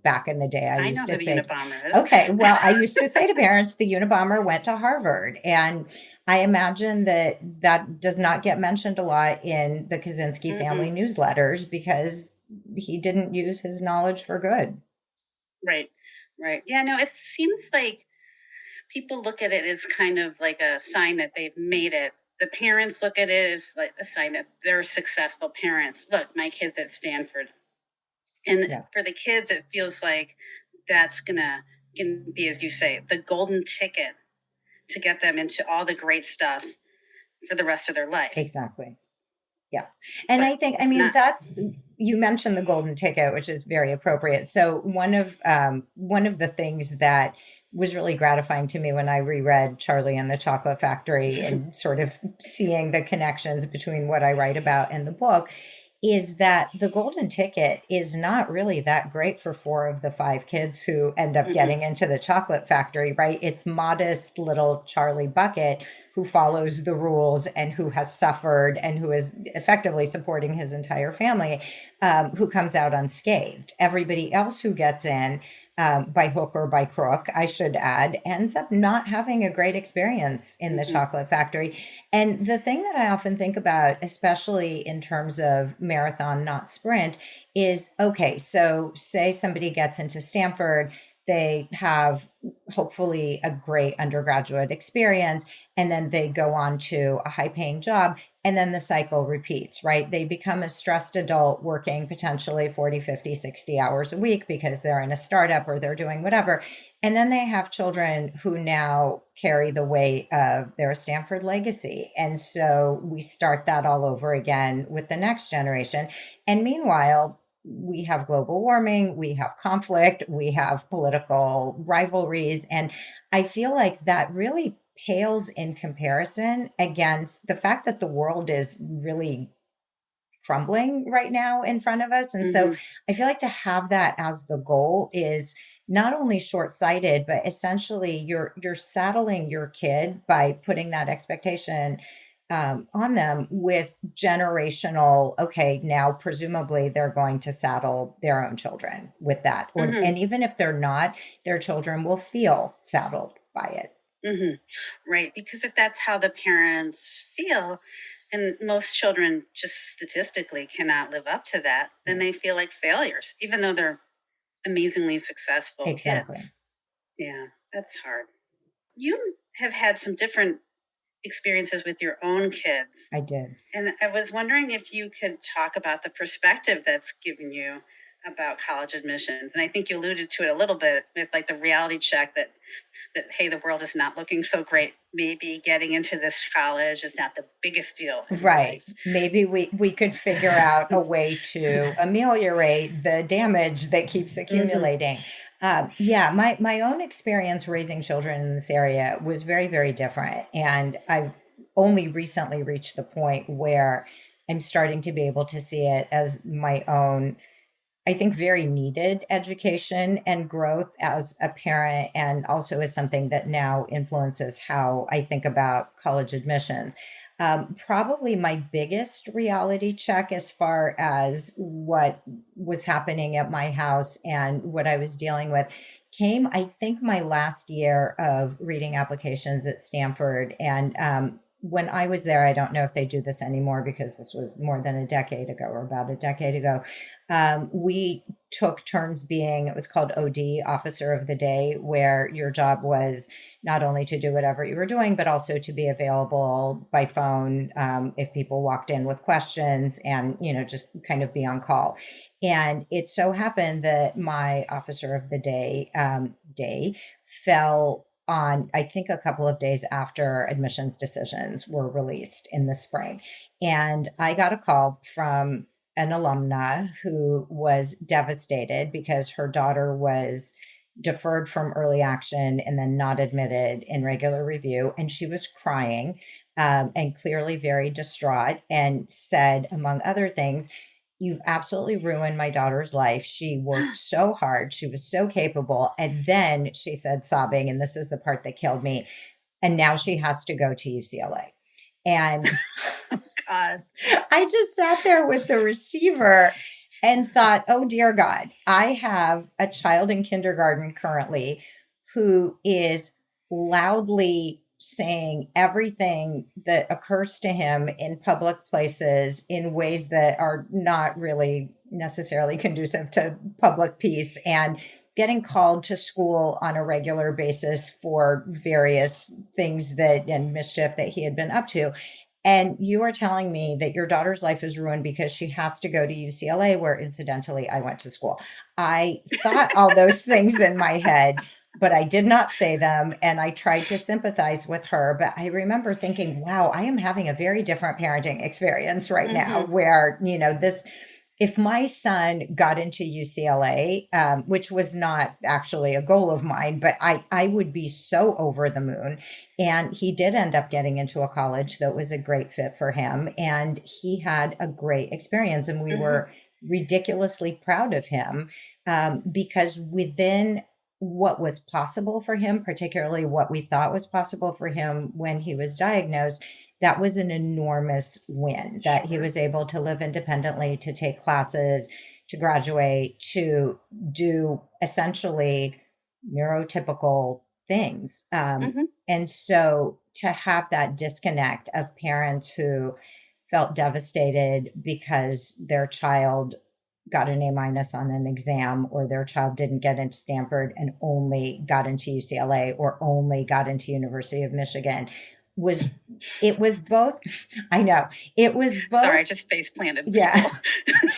back in the day, I used know to who say, the Unabomber is. Okay, well, I used to say to parents, the Unabomber went to Harvard, and I imagine that does not get mentioned a lot in the Kaczynski family newsletters because he didn't use his knowledge for good. Right. Yeah, no, it seems like people look at it as kind of like a sign that they've made it. The parents look at it as like a sign that they're successful parents. Look, my kid's at Stanford. And for the kids, it feels like that's gonna be, as you say, the golden ticket to get them into all the great stuff for the rest of their life. Exactly. Yeah. And you mentioned the golden ticket, which is very appropriate. So one of the things that was really gratifying to me when I reread Charlie and the Chocolate Factory and sort of seeing the connections between what I write about in the book is that the golden ticket is not really that great for 4 of the 5 kids who end up getting into the chocolate factory, right? It's modest little Charlie Bucket who follows the rules and who has suffered and who is effectively supporting his entire family, who comes out unscathed. Everybody else who gets in, by hook or by crook, I should add, ends up not having a great experience in the chocolate factory. And the thing that I often think about, especially in terms of marathon, not sprint, is, okay, so say somebody gets into Stanford, they have hopefully a great undergraduate experience, and then they go on to a high-paying job, and then the cycle repeats, right? They become a stressed adult working potentially 40, 50, 60 hours a week because they're in a startup or they're doing whatever. And then they have children who now carry the weight of their Stanford legacy. And so we start that all over again with the next generation. And meanwhile, we have global warming, we have conflict, we have political rivalries. And I feel like that really pales in comparison against the fact that the world is really crumbling right now in front of us. And so I feel like to have that as the goal is not only short-sighted, but essentially you're saddling your kid by putting that expectation on them with generational, okay, now presumably they're going to saddle their own children with that. And even if they're not, their children will feel saddled by it. Right. Because if that's how the parents feel, and most children just statistically cannot live up to that, then they feel like failures, even though they're amazingly successful kids. Yeah, that's hard. You have had some different experiences with your own kids. I did. And I was wondering if you could talk about the perspective that's given you about college admissions. And I think you alluded to it a little bit with like the reality check that hey, the world is not looking so great. Maybe getting into this college is not the biggest deal. Right. Maybe we could figure out a way to ameliorate the damage that keeps accumulating. My own experience raising children in this area was very, very different. And I've only recently reached the point where I'm starting to be able to see it as my own, I think, very needed education and growth as a parent, and also as something that now influences how I think about college admissions. Probably my biggest reality check as far as what was happening at my house and what I was dealing with came, I think, my last year of reading applications at Stanford. And when I was there, I don't know if they do this anymore because this was more than a decade ago or about a decade ago. We took turns being, it was called OD, Officer of the Day, where your job was not only to do whatever you were doing, but also to be available by phone if people walked in with questions and, just kind of be on call. And it so happened that my Officer of the Day fell on, I think, a couple of days after admissions decisions were released in the spring. And I got a call from an alumna who was devastated because her daughter was deferred from early action, and then not admitted in regular review. And she was crying and clearly very distraught, and said, among other things, "You've absolutely ruined my daughter's life. She worked so hard. She was so capable." And then she said, sobbing, and this is the part that killed me, "And now she has to go to UCLA." And God. I just sat there with the receiver and thought, oh, dear God, I have a child in kindergarten currently who is loudly saying everything that occurs to him in public places in ways that are not really necessarily conducive to public peace, and getting called to school on a regular basis for various things and mischief that he had been up to. And you are telling me that your daughter's life is ruined because she has to go to UCLA, where incidentally I went to school. I thought all those things in my head, but I did not say them. And I tried to sympathize with her. But I remember thinking, wow, I am having a very different parenting experience right now, where, if my son got into UCLA, which was not actually a goal of mine, but I would be so over the moon. And he did end up getting into a college that was a great fit for him. And he had a great experience. And we were ridiculously proud of him because within what was possible for him, particularly what we thought was possible for him when he was diagnosed, that was an enormous win, that he was able to live independently, to take classes, to graduate, to do essentially neurotypical things. And so to have that disconnect of parents who felt devastated because their child got an A- on an exam, or their child didn't get into Stanford and only got into UCLA, or only got into University of Michigan, was both. I know it was both. Sorry, I just face planted. Yeah,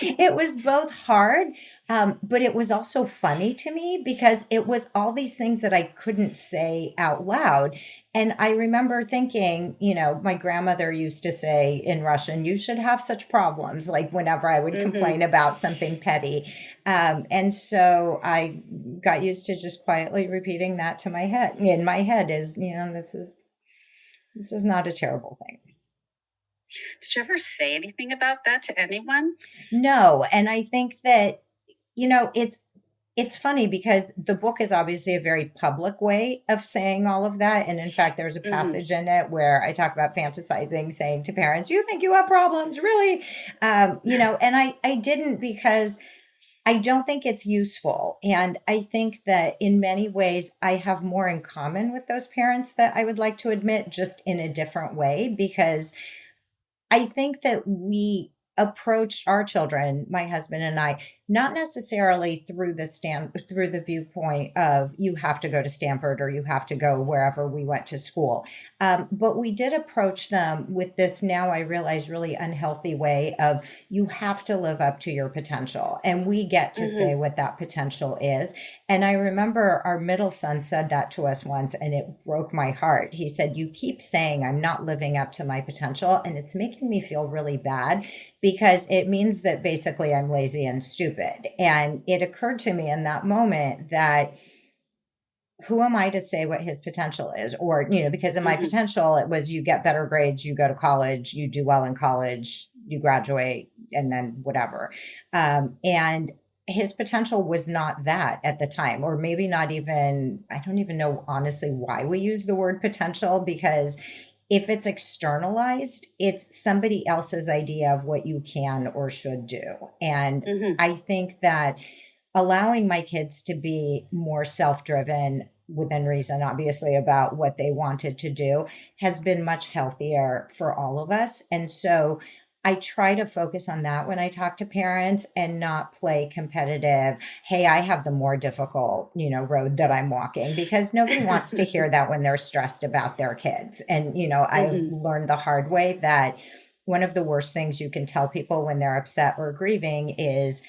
it was both hard, but it was also funny to me because it was all these things that I couldn't say out loud. And I remember thinking, my grandmother used to say in Russian, "You should have such problems," like whenever I would complain about something petty. And so I got used to just quietly repeating that to my head. In my head is, this is not a terrible thing. Did you ever say anything about that to anyone? No. And I think that, it's funny because the book is obviously a very public way of saying all of that. And in fact, there's a passage in it where I talk about fantasizing, saying to parents, "You think you have problems, really?" And I didn't, because I don't think it's useful. And I think that in many ways, I have more in common with those parents that I would like to admit, just in a different way, because I think that we approached our children, my husband and I, not necessarily through the viewpoint of you have to go to Stanford or you have to go wherever we went to school. But we did approach them with this, now I realize, really unhealthy way of you have to live up to your potential. And we get to say what that potential is. And I remember our middle son said that to us once, and it broke my heart. He said, "You keep saying I'm not living up to my potential, and it's making me feel really bad because it means that basically I'm lazy and stupid." And it occurred to me in that moment that who am I to say what his potential is? Or, because in my potential, it was you get better grades, you go to college, you do well in college, you graduate, and then whatever. And his potential was not that at the time, or maybe not even, I don't even know honestly why we use the word potential, because if it's externalized, it's somebody else's idea of what you can or should do. And I think that allowing my kids to be more self-driven, within reason, obviously, about what they wanted to do has been much healthier for all of us. And so I try to focus on that when I talk to parents, and not play competitive, hey, I have the more difficult, road that I'm walking, because nobody wants to hear that when they're stressed about their kids. And, I've learned the hard way that one of the worst things you can tell people when they're upset or grieving is,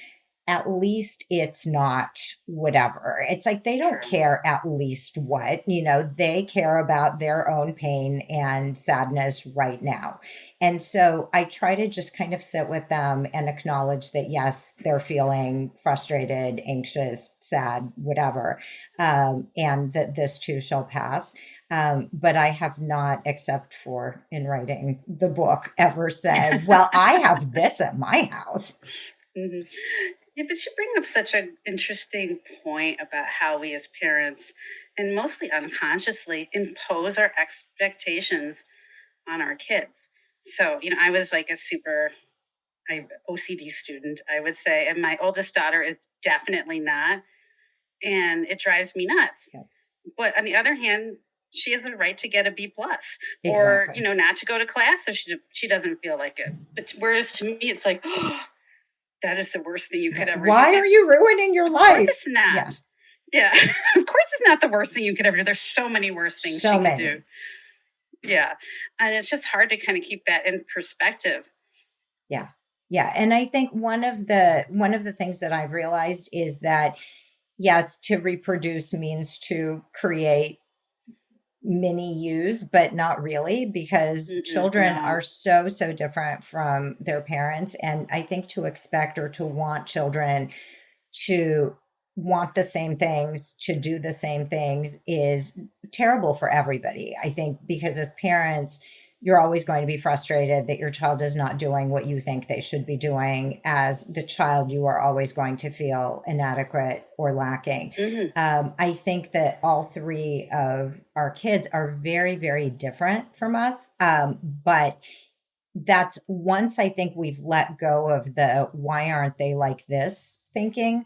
at least it's not whatever. It's like they don't care at least what, they care about their own pain and sadness right now. And so I try to just kind of sit with them and acknowledge that, yes, they're feeling frustrated, anxious, sad, whatever, and that this too shall pass. But I have not, except for in writing the book, ever said, well, I have this at my house. Mm-hmm. Yeah, but you bring up such an interesting point about how we as parents, and mostly unconsciously, impose our expectations on our kids. So, I was like a OCD student, I would say, and my oldest daughter is definitely not, and it drives me nuts. Yeah. But on the other hand, she has a right to get a B+, or, not to go to class if she doesn't feel like it. But whereas to me, it's like, that is the worst thing you could ever do. Why are you ruining your life? Of course it's not. Yeah. Of course it's not the worst thing you could ever do. There's so many worse things she could do. Yeah. And it's just hard to kind of keep that in perspective. Yeah. Yeah. And I think one of the things that I've realized is that, yes, to reproduce means to create mini yous, but not really, because children are so different from their parents. And I think to expect or to want children to want the same things, to do the same things is terrible for everybody. I think because as parents, you're always going to be frustrated that your child is not doing what you think they should be doing. As the child, you are always going to feel inadequate or lacking. I think that all three of our kids are very, very different from us. But that's once I think we've let go of the why aren't they like this thinking,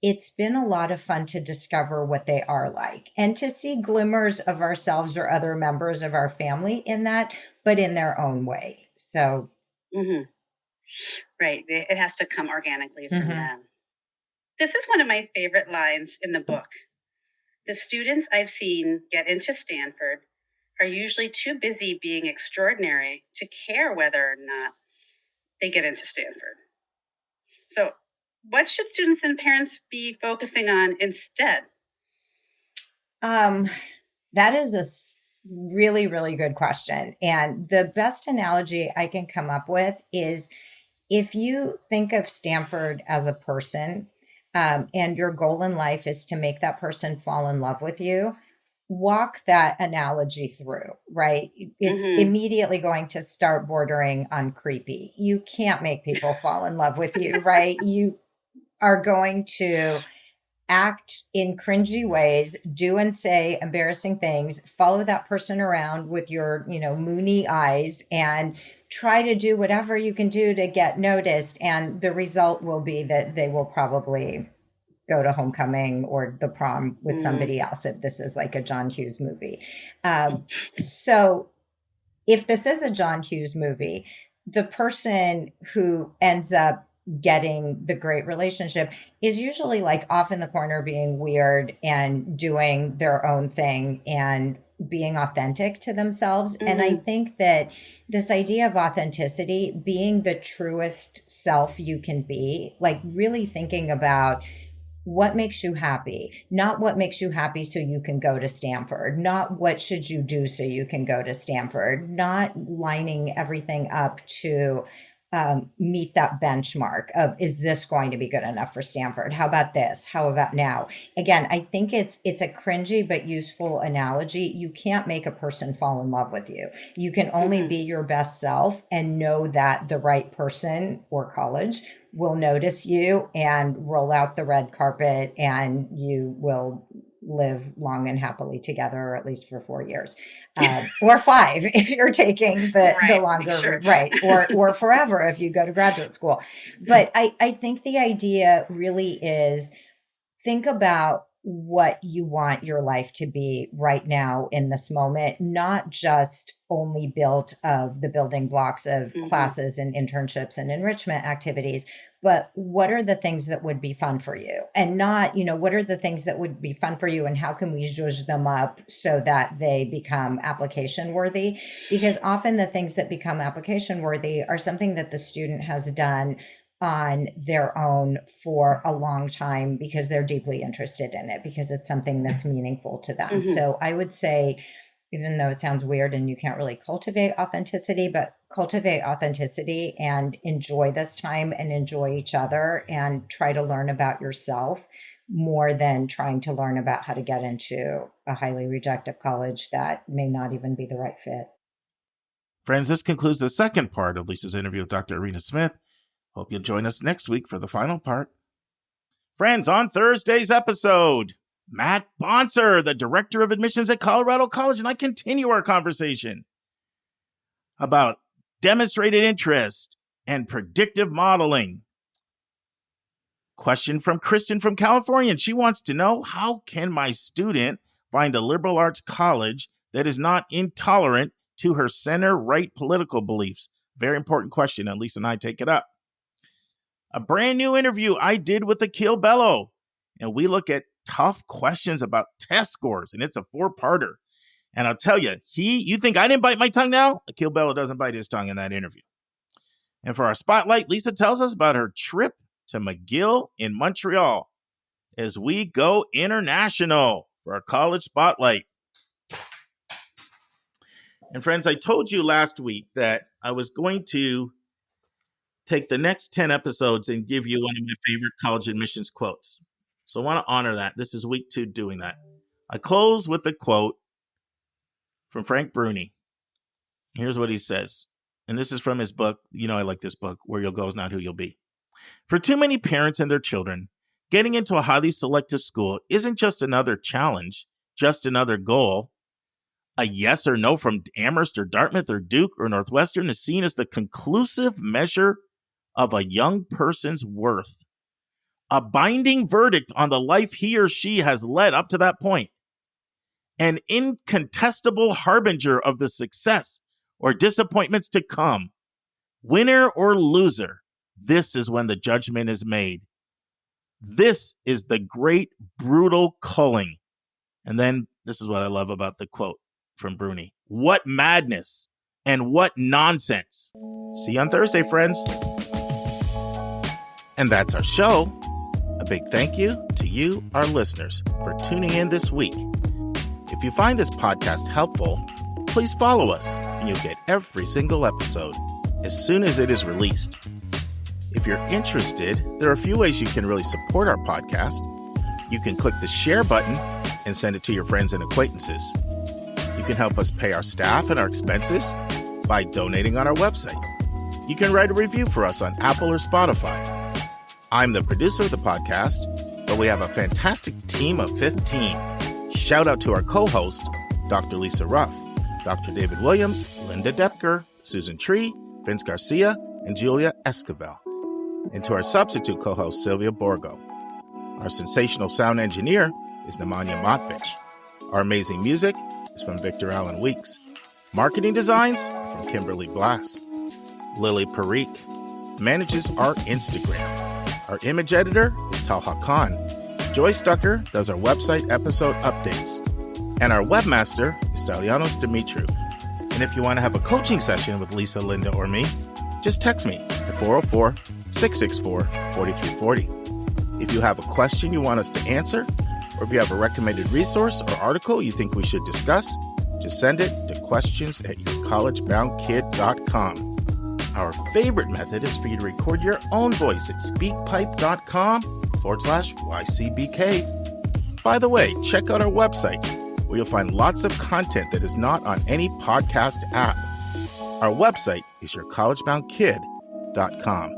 it's been a lot of fun to discover what they are like and to see glimmers of ourselves or other members of our family in that, but in their own way. So, right. It has to come organically from them. This is one of my favorite lines in the book. The students I've seen get into Stanford are usually too busy being extraordinary to care whether or not they get into Stanford. So, what should students and parents be focusing on instead? That is a really, really good question. And the best analogy I can come up with is if you think of Stanford as a person, and your goal in life is to make that person fall in love with you, walk that analogy through, right? It's immediately going to start bordering on creepy. You can't make people fall in love with you, right? You are going to act in cringy ways, do and say embarrassing things, follow that person around with your, moony eyes and try to do whatever you can do to get noticed. And the result will be that they will probably go to homecoming or the prom with somebody else if this is like a John Hughes movie. So if this is a John Hughes movie, the person who ends up getting the great relationship is usually like off in the corner being weird and doing their own thing and being authentic to themselves. And I think that this idea of authenticity, being the truest self you can be, like really thinking about what makes you happy, not what makes you happy so you can go to Stanford, not what should you do so you can go to Stanford, not lining everything up to meet that benchmark of, is this going to be good enough for Stanford? How about this? How about now? Again, I think it's a cringy but useful analogy. You can't make a person fall in love with you. You can only be your best self and know that the right person or college will notice you and roll out the red carpet, and you will live long and happily together, or at least for 4 years, or 5 if you're taking the longer, right, or forever if you go to graduate school. But I think the idea really is, think about what you want your life to be right now in this moment, not just only built of the building blocks of classes and internships and enrichment activities, but what are the things that would be fun for you? And not, what are the things that would be fun for you and how can we zhuzh them up so that they become application worthy? Because often the things that become application worthy are something that the student has done on their own for a long time because they're deeply interested in it, because it's something that's meaningful to them. Mm-hmm. So I would say, even though it sounds weird and you can't really cultivate authenticity, but cultivate authenticity and enjoy this time and enjoy each other and try to learn about yourself more than trying to learn about how to get into a highly rejective college that may not even be the right fit. Friends, this concludes the second part of Lisa's interview with Dr. Irena Smith. Hope you'll join us next week for the final part. Friends, on Thursday's episode, Matt Bonser, the Director of Admissions at Colorado College, and I continue our conversation about demonstrated interest and predictive modeling. Question from Kristen from California, and she wants to know, how can my student find a liberal arts college that is not intolerant to her center-right political beliefs? Very important question, and Lisa and I take it up. A brand new interview I did with Akil Bello, and we look at tough questions about test scores, and it's a 4-parter. And I'll tell you, you think I didn't bite my tongue now? Akil Bello doesn't bite his tongue in that interview. And for our spotlight, Lisa tells us about her trip to McGill in Montreal as we go international for our college spotlight. And friends, I told you last week that I was going to take the next 10 episodes and give you one of my favorite college admissions quotes. So I want to honor that. This is week 2 doing that. I close with a quote from Frank Bruni. Here's what he says. And this is from his book. You know, I like this book, Where You'll Go is Not Who You'll Be. For too many parents and their children, getting into a highly selective school isn't just another challenge, just another goal. A yes or no from Amherst or Dartmouth or Duke or Northwestern is seen as the conclusive measure of a young person's worth. A binding verdict on the life he or she has led up to that point. An incontestable harbinger of the success or disappointments to come. Winner or loser, this is when the judgment is made. This is the great, brutal culling. And then this is what I love about the quote from Bruni. What madness and what nonsense. See you on Thursday, friends. And that's our show. A big thank you to you, our listeners, for tuning in this week. If you find this podcast helpful, please follow us and you'll get every single episode as soon as it is released. If you're interested, there are a few ways you can really support our podcast. You can click the share button and send it to your friends and acquaintances. You can help us pay our staff and our expenses by donating on our website. You can write a review for us on Apple or Spotify. I'm the producer of the podcast, but we have a fantastic team of 15. Shout out to our co-host, Dr. Lisa Ruff, Dr. David Williams, Linda Depker, Susan Tree, Vince Garcia, and Julia Esquivel. And to our substitute co-host, Sylvia Borgo. Our sensational sound engineer is Nemanja Matvich. Our amazing music is from Victor Allen Weeks. Marketing designs are from Kimberly Blass. Lily Parikh manages our Instagram. Our image editor is Talha Khan. Joyce Ducker does our website episode updates. And our webmaster is Stelianos Dimitriou. And if you want to have a coaching session with Lisa, Linda, or me, just text me at 404-664-4340. If you have a question you want us to answer, or if you have a recommended resource or article you think we should discuss, just send it to questions@yourcollegeboundkid.com. Our favorite method is for you to record your own voice at speakpipe.com/YCBK. By the way, check out our website, where you'll find lots of content that is not on any podcast app. Our website is yourcollegeboundkid.com.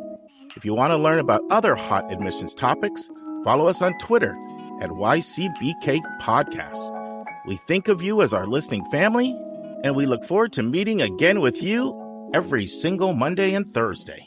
If you want to learn about other hot admissions topics, follow us on Twitter at YCBK Podcast. We think of you as our listening family, and we look forward to meeting again with you every single Monday and Thursday.